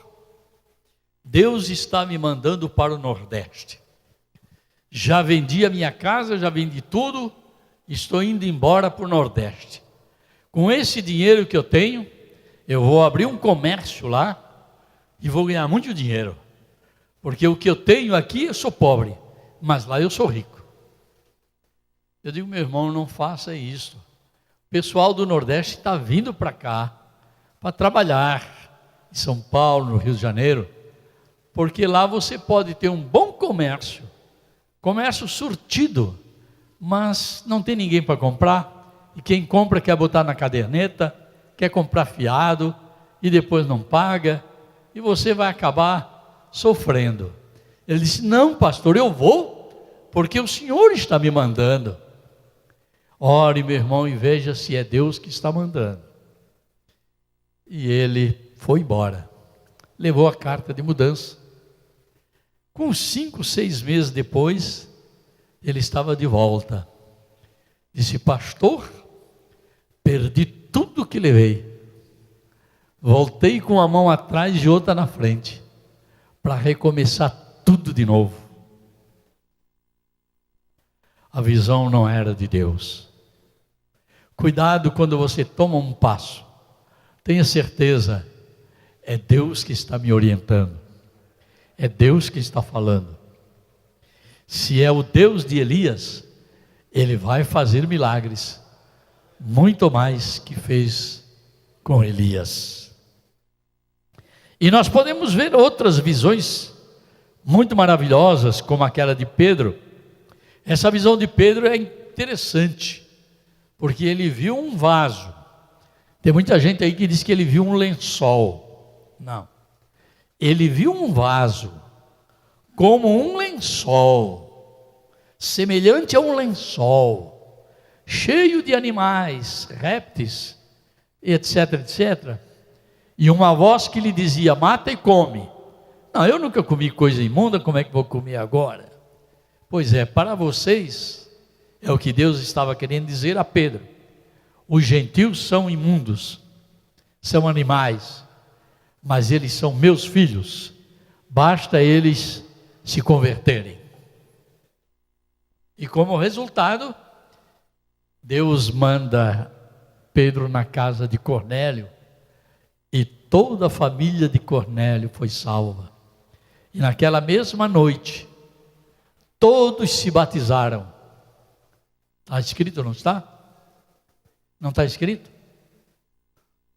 Deus está me mandando para o Nordeste. Já vendi a minha casa, já vendi tudo, estou indo embora para o Nordeste. Com esse dinheiro que eu tenho, eu vou abrir um comércio lá e vou ganhar muito dinheiro. Porque o que eu tenho aqui, eu sou pobre, mas lá eu sou rico. Eu digo, meu irmão, não faça isso. O pessoal do Nordeste está vindo para cá, para trabalhar em São Paulo, no Rio de Janeiro, porque lá você pode ter um bom comércio surtido, mas não tem ninguém para comprar, e quem compra quer botar na caderneta, quer comprar fiado, e depois não paga, e você vai acabar sofrendo. Ele disse: não, pastor, eu vou, porque o Senhor está me mandando. Ore, meu irmão, e veja se é Deus que está mandando. E ele foi embora, levou a carta de mudança. Com 5, 6 meses depois, ele estava de volta. Disse: pastor, perdi tudo que levei. Voltei com uma mão atrás e outra na frente, para recomeçar tudo de novo. A visão não era de Deus. Cuidado quando você toma um passo. Tenha certeza, é Deus que está me orientando. É Deus que está falando. Se é o Deus de Elias, Ele vai fazer milagres, muito mais que fez com Elias. E nós podemos ver outras visões muito maravilhosas, como aquela de Pedro. Essa visão de Pedro é interessante, porque ele viu um vaso. Tem muita gente aí que diz que ele viu um lençol. Não. Ele viu um vaso, como um lençol, semelhante a um lençol, cheio de animais, répteis, etc, etc. E uma voz que lhe dizia: mata e come. Não, eu nunca comi coisa imunda, como é que vou comer agora? Pois é, para vocês, é o que Deus estava querendo dizer a Pedro. Os gentios são imundos, são animais, mas eles são meus filhos, basta eles se converterem. E como resultado, Deus manda Pedro na casa de Cornélio, e toda a família de Cornélio foi salva. E naquela mesma noite, todos se batizaram. Está escrito, não está? Não está escrito?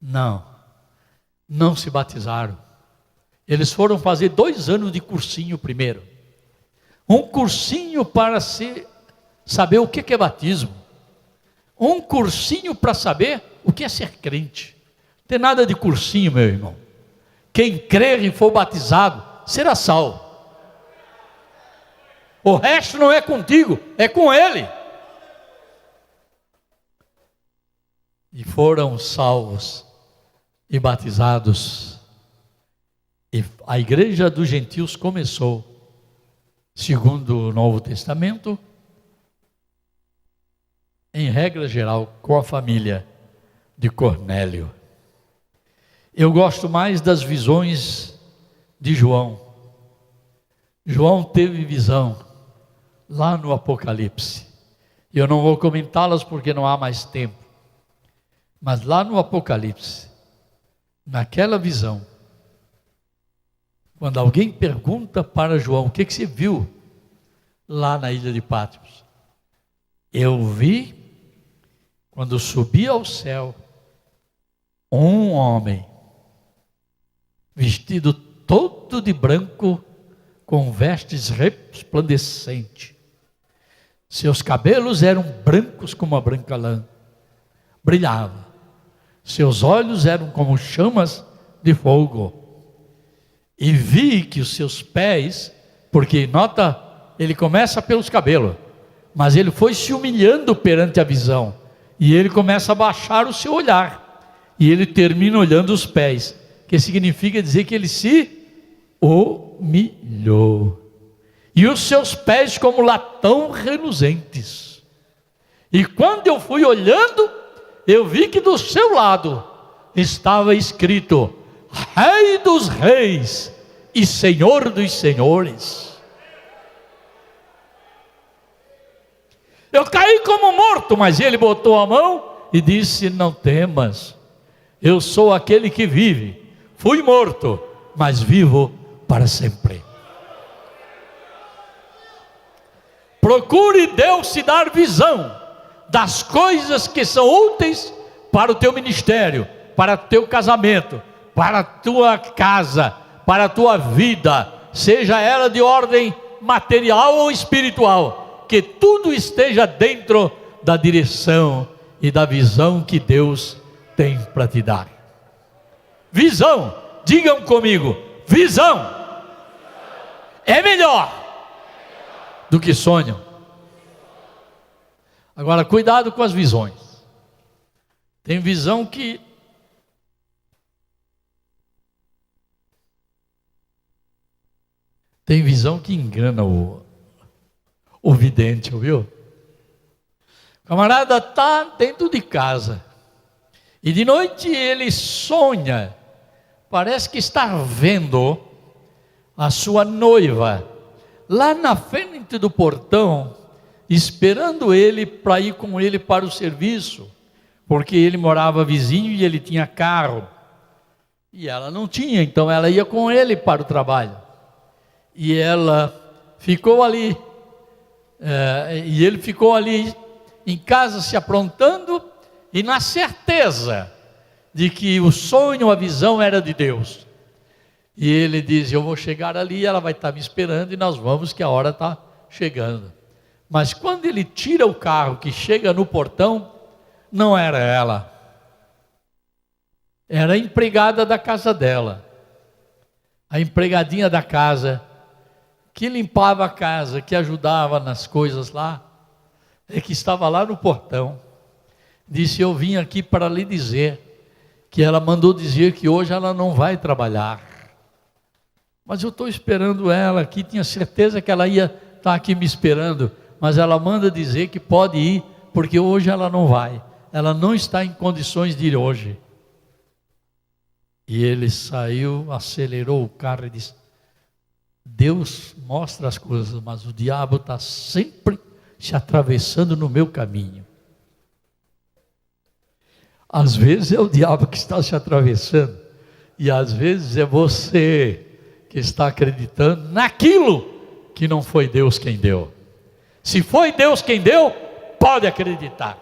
Não, não se batizaram. Eles foram fazer 2 anos de cursinho primeiro. Um cursinho para saber o que é batismo. Um cursinho para saber o que é ser crente. Não tem nada de cursinho, meu irmão. Quem crer e for batizado, será salvo. O resto não é contigo, é com Ele. E foram salvos e batizados. E a igreja dos gentios começou, segundo o Novo Testamento, em regra geral, com a família de Cornélio. Eu gosto mais das visões de João. João teve visão lá no Apocalipse. Eu não vou comentá-las porque não há mais tempo. Mas lá no Apocalipse, naquela visão, quando alguém pergunta para João: o que você viu lá na ilha de Patmos? Eu vi, quando subi ao céu, um homem vestido todo de branco, com vestes resplandecentes. Seus cabelos eram brancos como a branca lã, brilhava. Seus olhos eram como chamas de fogo. E vi que os seus pés, porque nota, ele começa pelos cabelos, mas ele foi se humilhando perante a visão, e ele começa a baixar o seu olhar, e ele termina olhando os pés, que significa dizer que ele se humilhou. E os seus pés como latão reluzentes. E quando eu fui olhando, eu vi que do seu lado estava escrito: Rei dos Reis e Senhor dos Senhores. Eu caí como morto, mas ele botou a mão e disse: não temas, eu sou aquele que vive. Fui morto, mas vivo para sempre. Procure Deus te dar visão das coisas que são úteis para o teu ministério, para teu casamento, para a tua casa, para a tua vida, seja ela de ordem material ou espiritual, que tudo esteja dentro da direção e da visão que Deus tem para te dar. Visão, digam comigo, visão é melhor do que sonho. Agora, cuidado com as visões. Tem visão que engana o vidente, ouviu? O camarada está dentro de casa e de noite ele sonha, parece que está vendo a sua noiva lá na frente do portão, esperando ele para ir com ele para o serviço, porque ele morava vizinho e ele tinha carro e ela não tinha, então ela ia com ele para o trabalho. E ela ficou ali, e ele ficou ali em casa se aprontando e na certeza de que o sonho, a visão era de Deus. E ele diz: eu vou chegar ali, ela vai estar me esperando e nós vamos, que a hora está chegando. Mas quando ele tira o carro, que chega no portão, não era ela, era a empregada da casa dela, a empregadinha da casa, que limpava a casa, que ajudava nas coisas lá, que estava lá no portão. Disse: eu vim aqui para lhe dizer que ela mandou dizer que hoje ela não vai trabalhar, mas eu estou esperando ela aqui, tinha certeza que ela ia estar aqui me esperando, mas ela manda dizer que pode ir, porque hoje ela não vai, ela não está em condições de ir hoje. E ele saiu, acelerou o carro e disse: Deus mostra as coisas, mas o diabo está sempre se atravessando no meu caminho. Às vezes é o diabo que está se atravessando, e às vezes é você que está acreditando naquilo que não foi Deus quem deu. Se foi Deus quem deu, pode acreditar.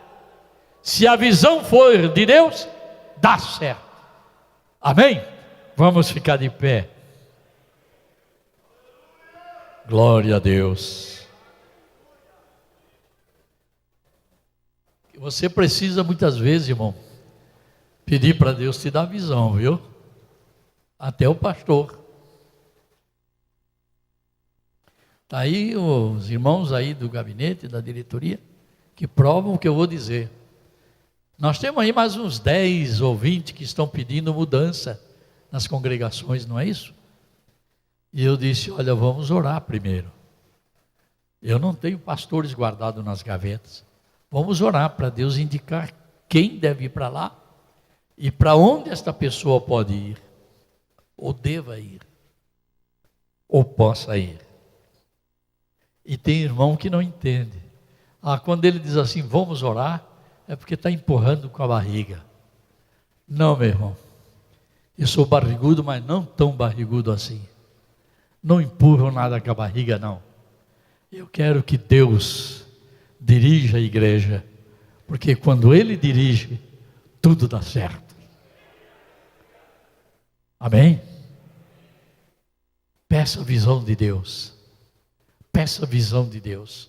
Se a visão for de Deus, dá certo. Amém? Vamos ficar de pé. Glória a Deus. Você precisa muitas vezes, irmão, pedir para Deus te dar visão, viu? Até o pastor. Está aí os irmãos aí do gabinete, da diretoria, que provam o que eu vou dizer. Nós temos aí mais uns 10 ou 20 que estão pedindo mudança nas congregações, não é isso? E eu disse: olha, vamos orar primeiro. Eu não tenho pastores guardados nas gavetas. Vamos orar para Deus indicar quem deve ir para lá e para onde esta pessoa pode ir, ou deva ir, ou possa ir. E tem irmão que não entende. Quando ele diz assim, vamos orar, é porque está empurrando com a barriga. Não, meu irmão, eu sou barrigudo, mas não tão barrigudo assim. Não empurro nada com a barriga, não. Eu quero que Deus dirija a igreja, porque quando Ele dirige, tudo dá certo. Amém? Peça a visão de Deus. Peça a visão de Deus.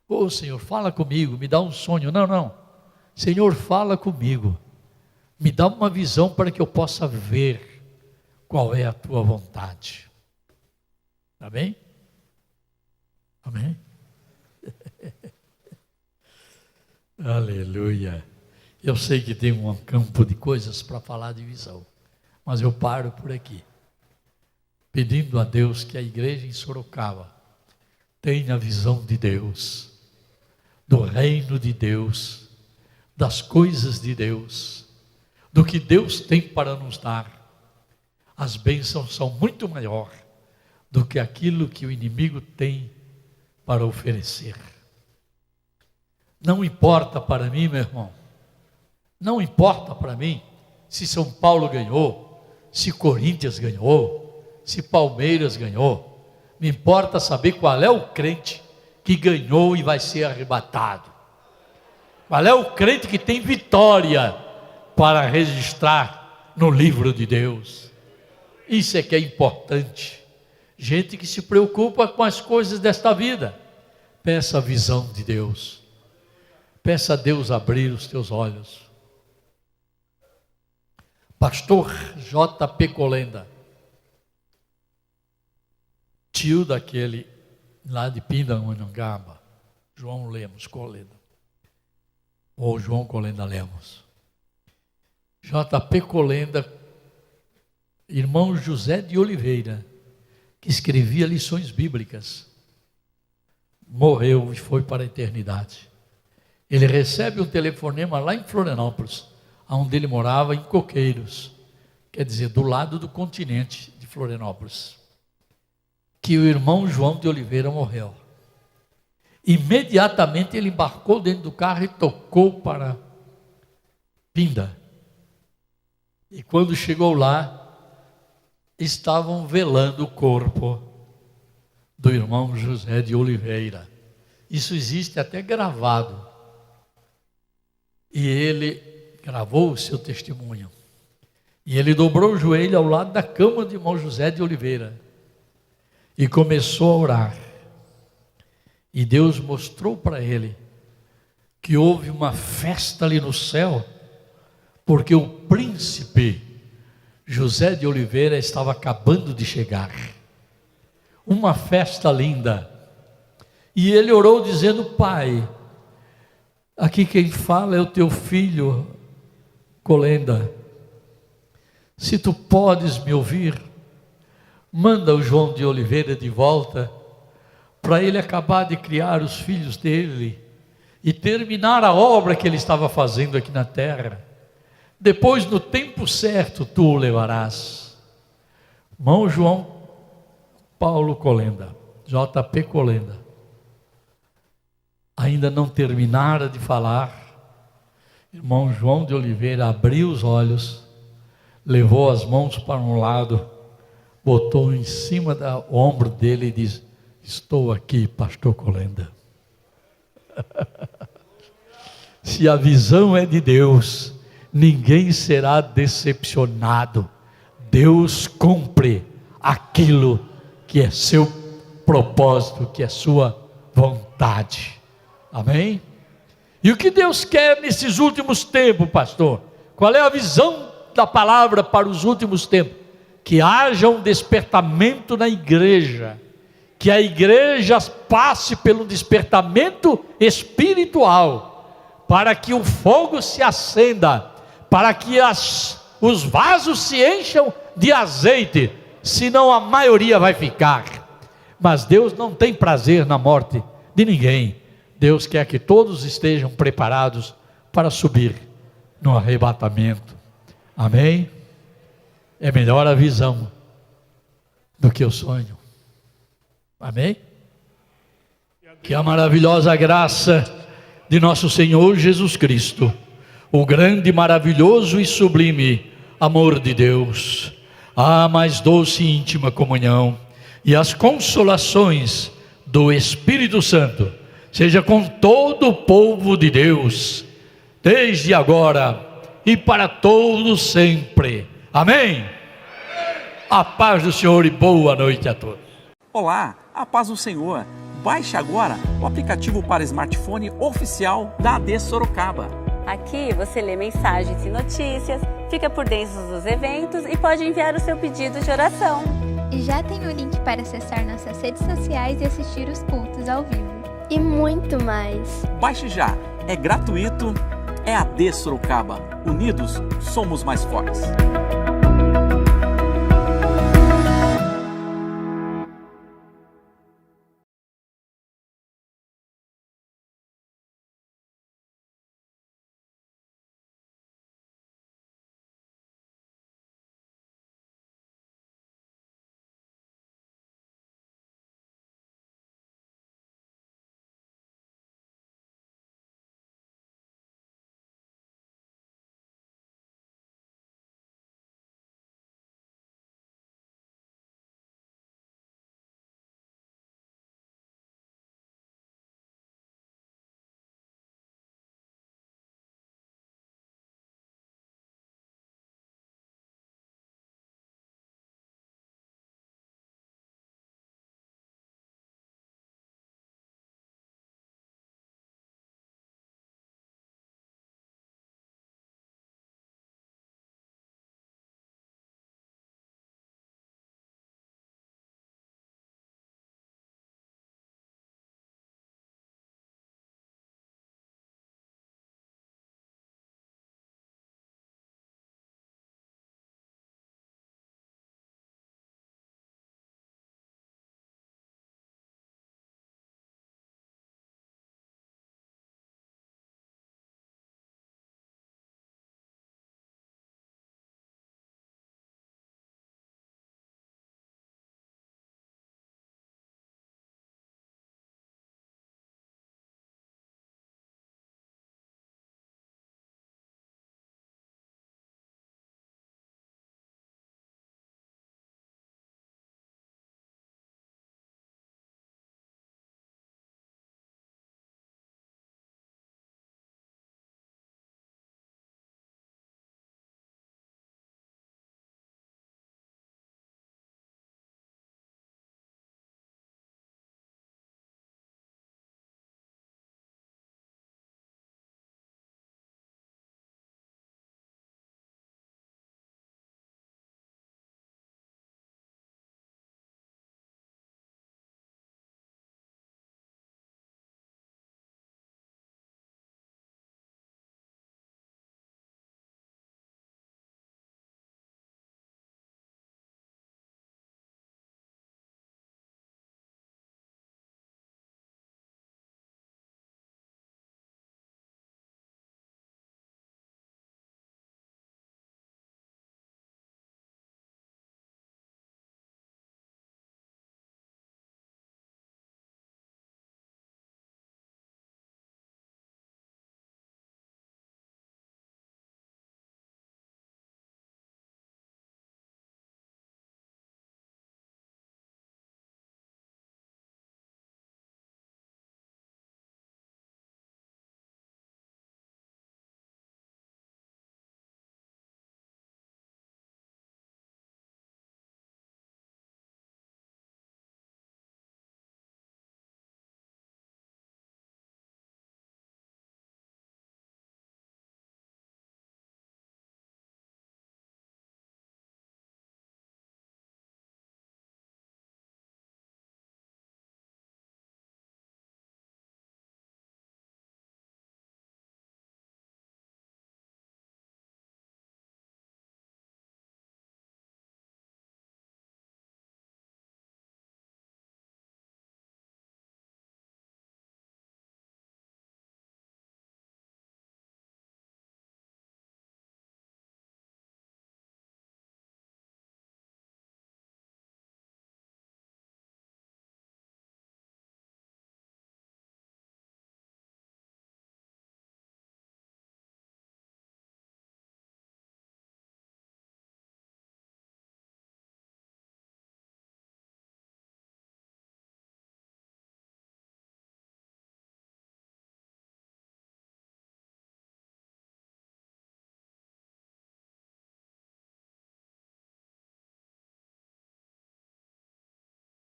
Ô Senhor, fala comigo, me dá um sonho. Não. Senhor, fala comigo. Me dá uma visão para que eu possa ver qual é a tua vontade. Amém? Amém? Aleluia. Eu sei que tem um campo de coisas para falar de visão, mas eu paro por aqui, pedindo a Deus que a igreja em Sorocaba tenha a visão de Deus, do reino de Deus, das coisas de Deus, do que Deus tem para nos dar. As bênçãos são muito maiores do que aquilo que o inimigo tem para oferecer. Não importa para mim, meu irmão, não importa para mim se São Paulo ganhou, se Corinthians ganhou, se Palmeiras ganhou. Me importa saber qual é o crente que ganhou e vai ser arrebatado. Qual é o crente que tem vitória para registrar no livro de Deus. Isso é que é importante. Gente que se preocupa com as coisas desta vida. Peça a visão de Deus. Peça a Deus abrir os teus olhos. Pastor J.P. Colenda, tio daquele lá de Pindamonhangaba, João Lemos Colenda, ou João Colenda Lemos. J.P. Colenda, irmão José de Oliveira, que escrevia lições bíblicas, morreu e foi para a eternidade. Ele recebe um telefonema lá em Florianópolis, onde ele morava, em Coqueiros, quer dizer, do lado do continente de Florianópolis, que o irmão João de Oliveira morreu. Imediatamente ele embarcou dentro do carro e tocou para Pinda. E quando chegou lá, estavam velando o corpo do irmão José de Oliveira. Isso existe até gravado. E ele gravou o seu testemunho. E ele dobrou o joelho ao lado da cama do irmão José de Oliveira e começou a orar. E Deus mostrou para ele que houve uma festa ali no céu, porque o príncipe José de Oliveira estava acabando de chegar. Uma festa linda. E ele orou dizendo: Pai, aqui quem fala é o teu filho Colenda. Se tu podes me ouvir, manda o João de Oliveira de volta, para ele acabar de criar os filhos dele e terminar a obra que ele estava fazendo aqui na terra. Depois, no tempo certo, tu o levarás. Irmão João Paulo Colenda, J.P. Colenda, ainda não terminara de falar, irmão João de Oliveira abriu os olhos, levou as mãos para um lado, botou em cima do ombro dele e disse: estou aqui, pastor Colenda. Se a visão é de Deus, ninguém será decepcionado. Deus cumpre aquilo que é seu propósito, que é sua vontade. Amém? E o que Deus quer nesses últimos tempos, pastor? Qual é a visão da palavra para os últimos tempos? Que haja um despertamento na igreja, que a igreja passe pelo despertamento espiritual, para que o fogo se acenda, para que os vasos se encham de azeite, senão a maioria vai ficar. Mas Deus não tem prazer na morte de ninguém. Deus quer que todos estejam preparados para subir no arrebatamento. Amém? É melhor a visão do que o sonho. Amém? Que a maravilhosa graça de nosso Senhor Jesus Cristo, o grande, maravilhoso e sublime amor de Deus, a mais doce e íntima comunhão e as consolações do Espírito Santo seja com todo o povo de Deus, desde agora e para todos sempre. Amém? A paz do Senhor e boa noite a todos. Olá, a paz do Senhor. Baixe agora o aplicativo para smartphone oficial da AD Sorocaba. Aqui você lê mensagens e notícias, fica por dentro dos eventos e pode enviar o seu pedido de oração. E já tem o link para acessar nossas redes sociais e assistir os cultos ao vivo. E muito mais. Baixe já, é gratuito, é AD Sorocaba. Unidos, somos mais fortes.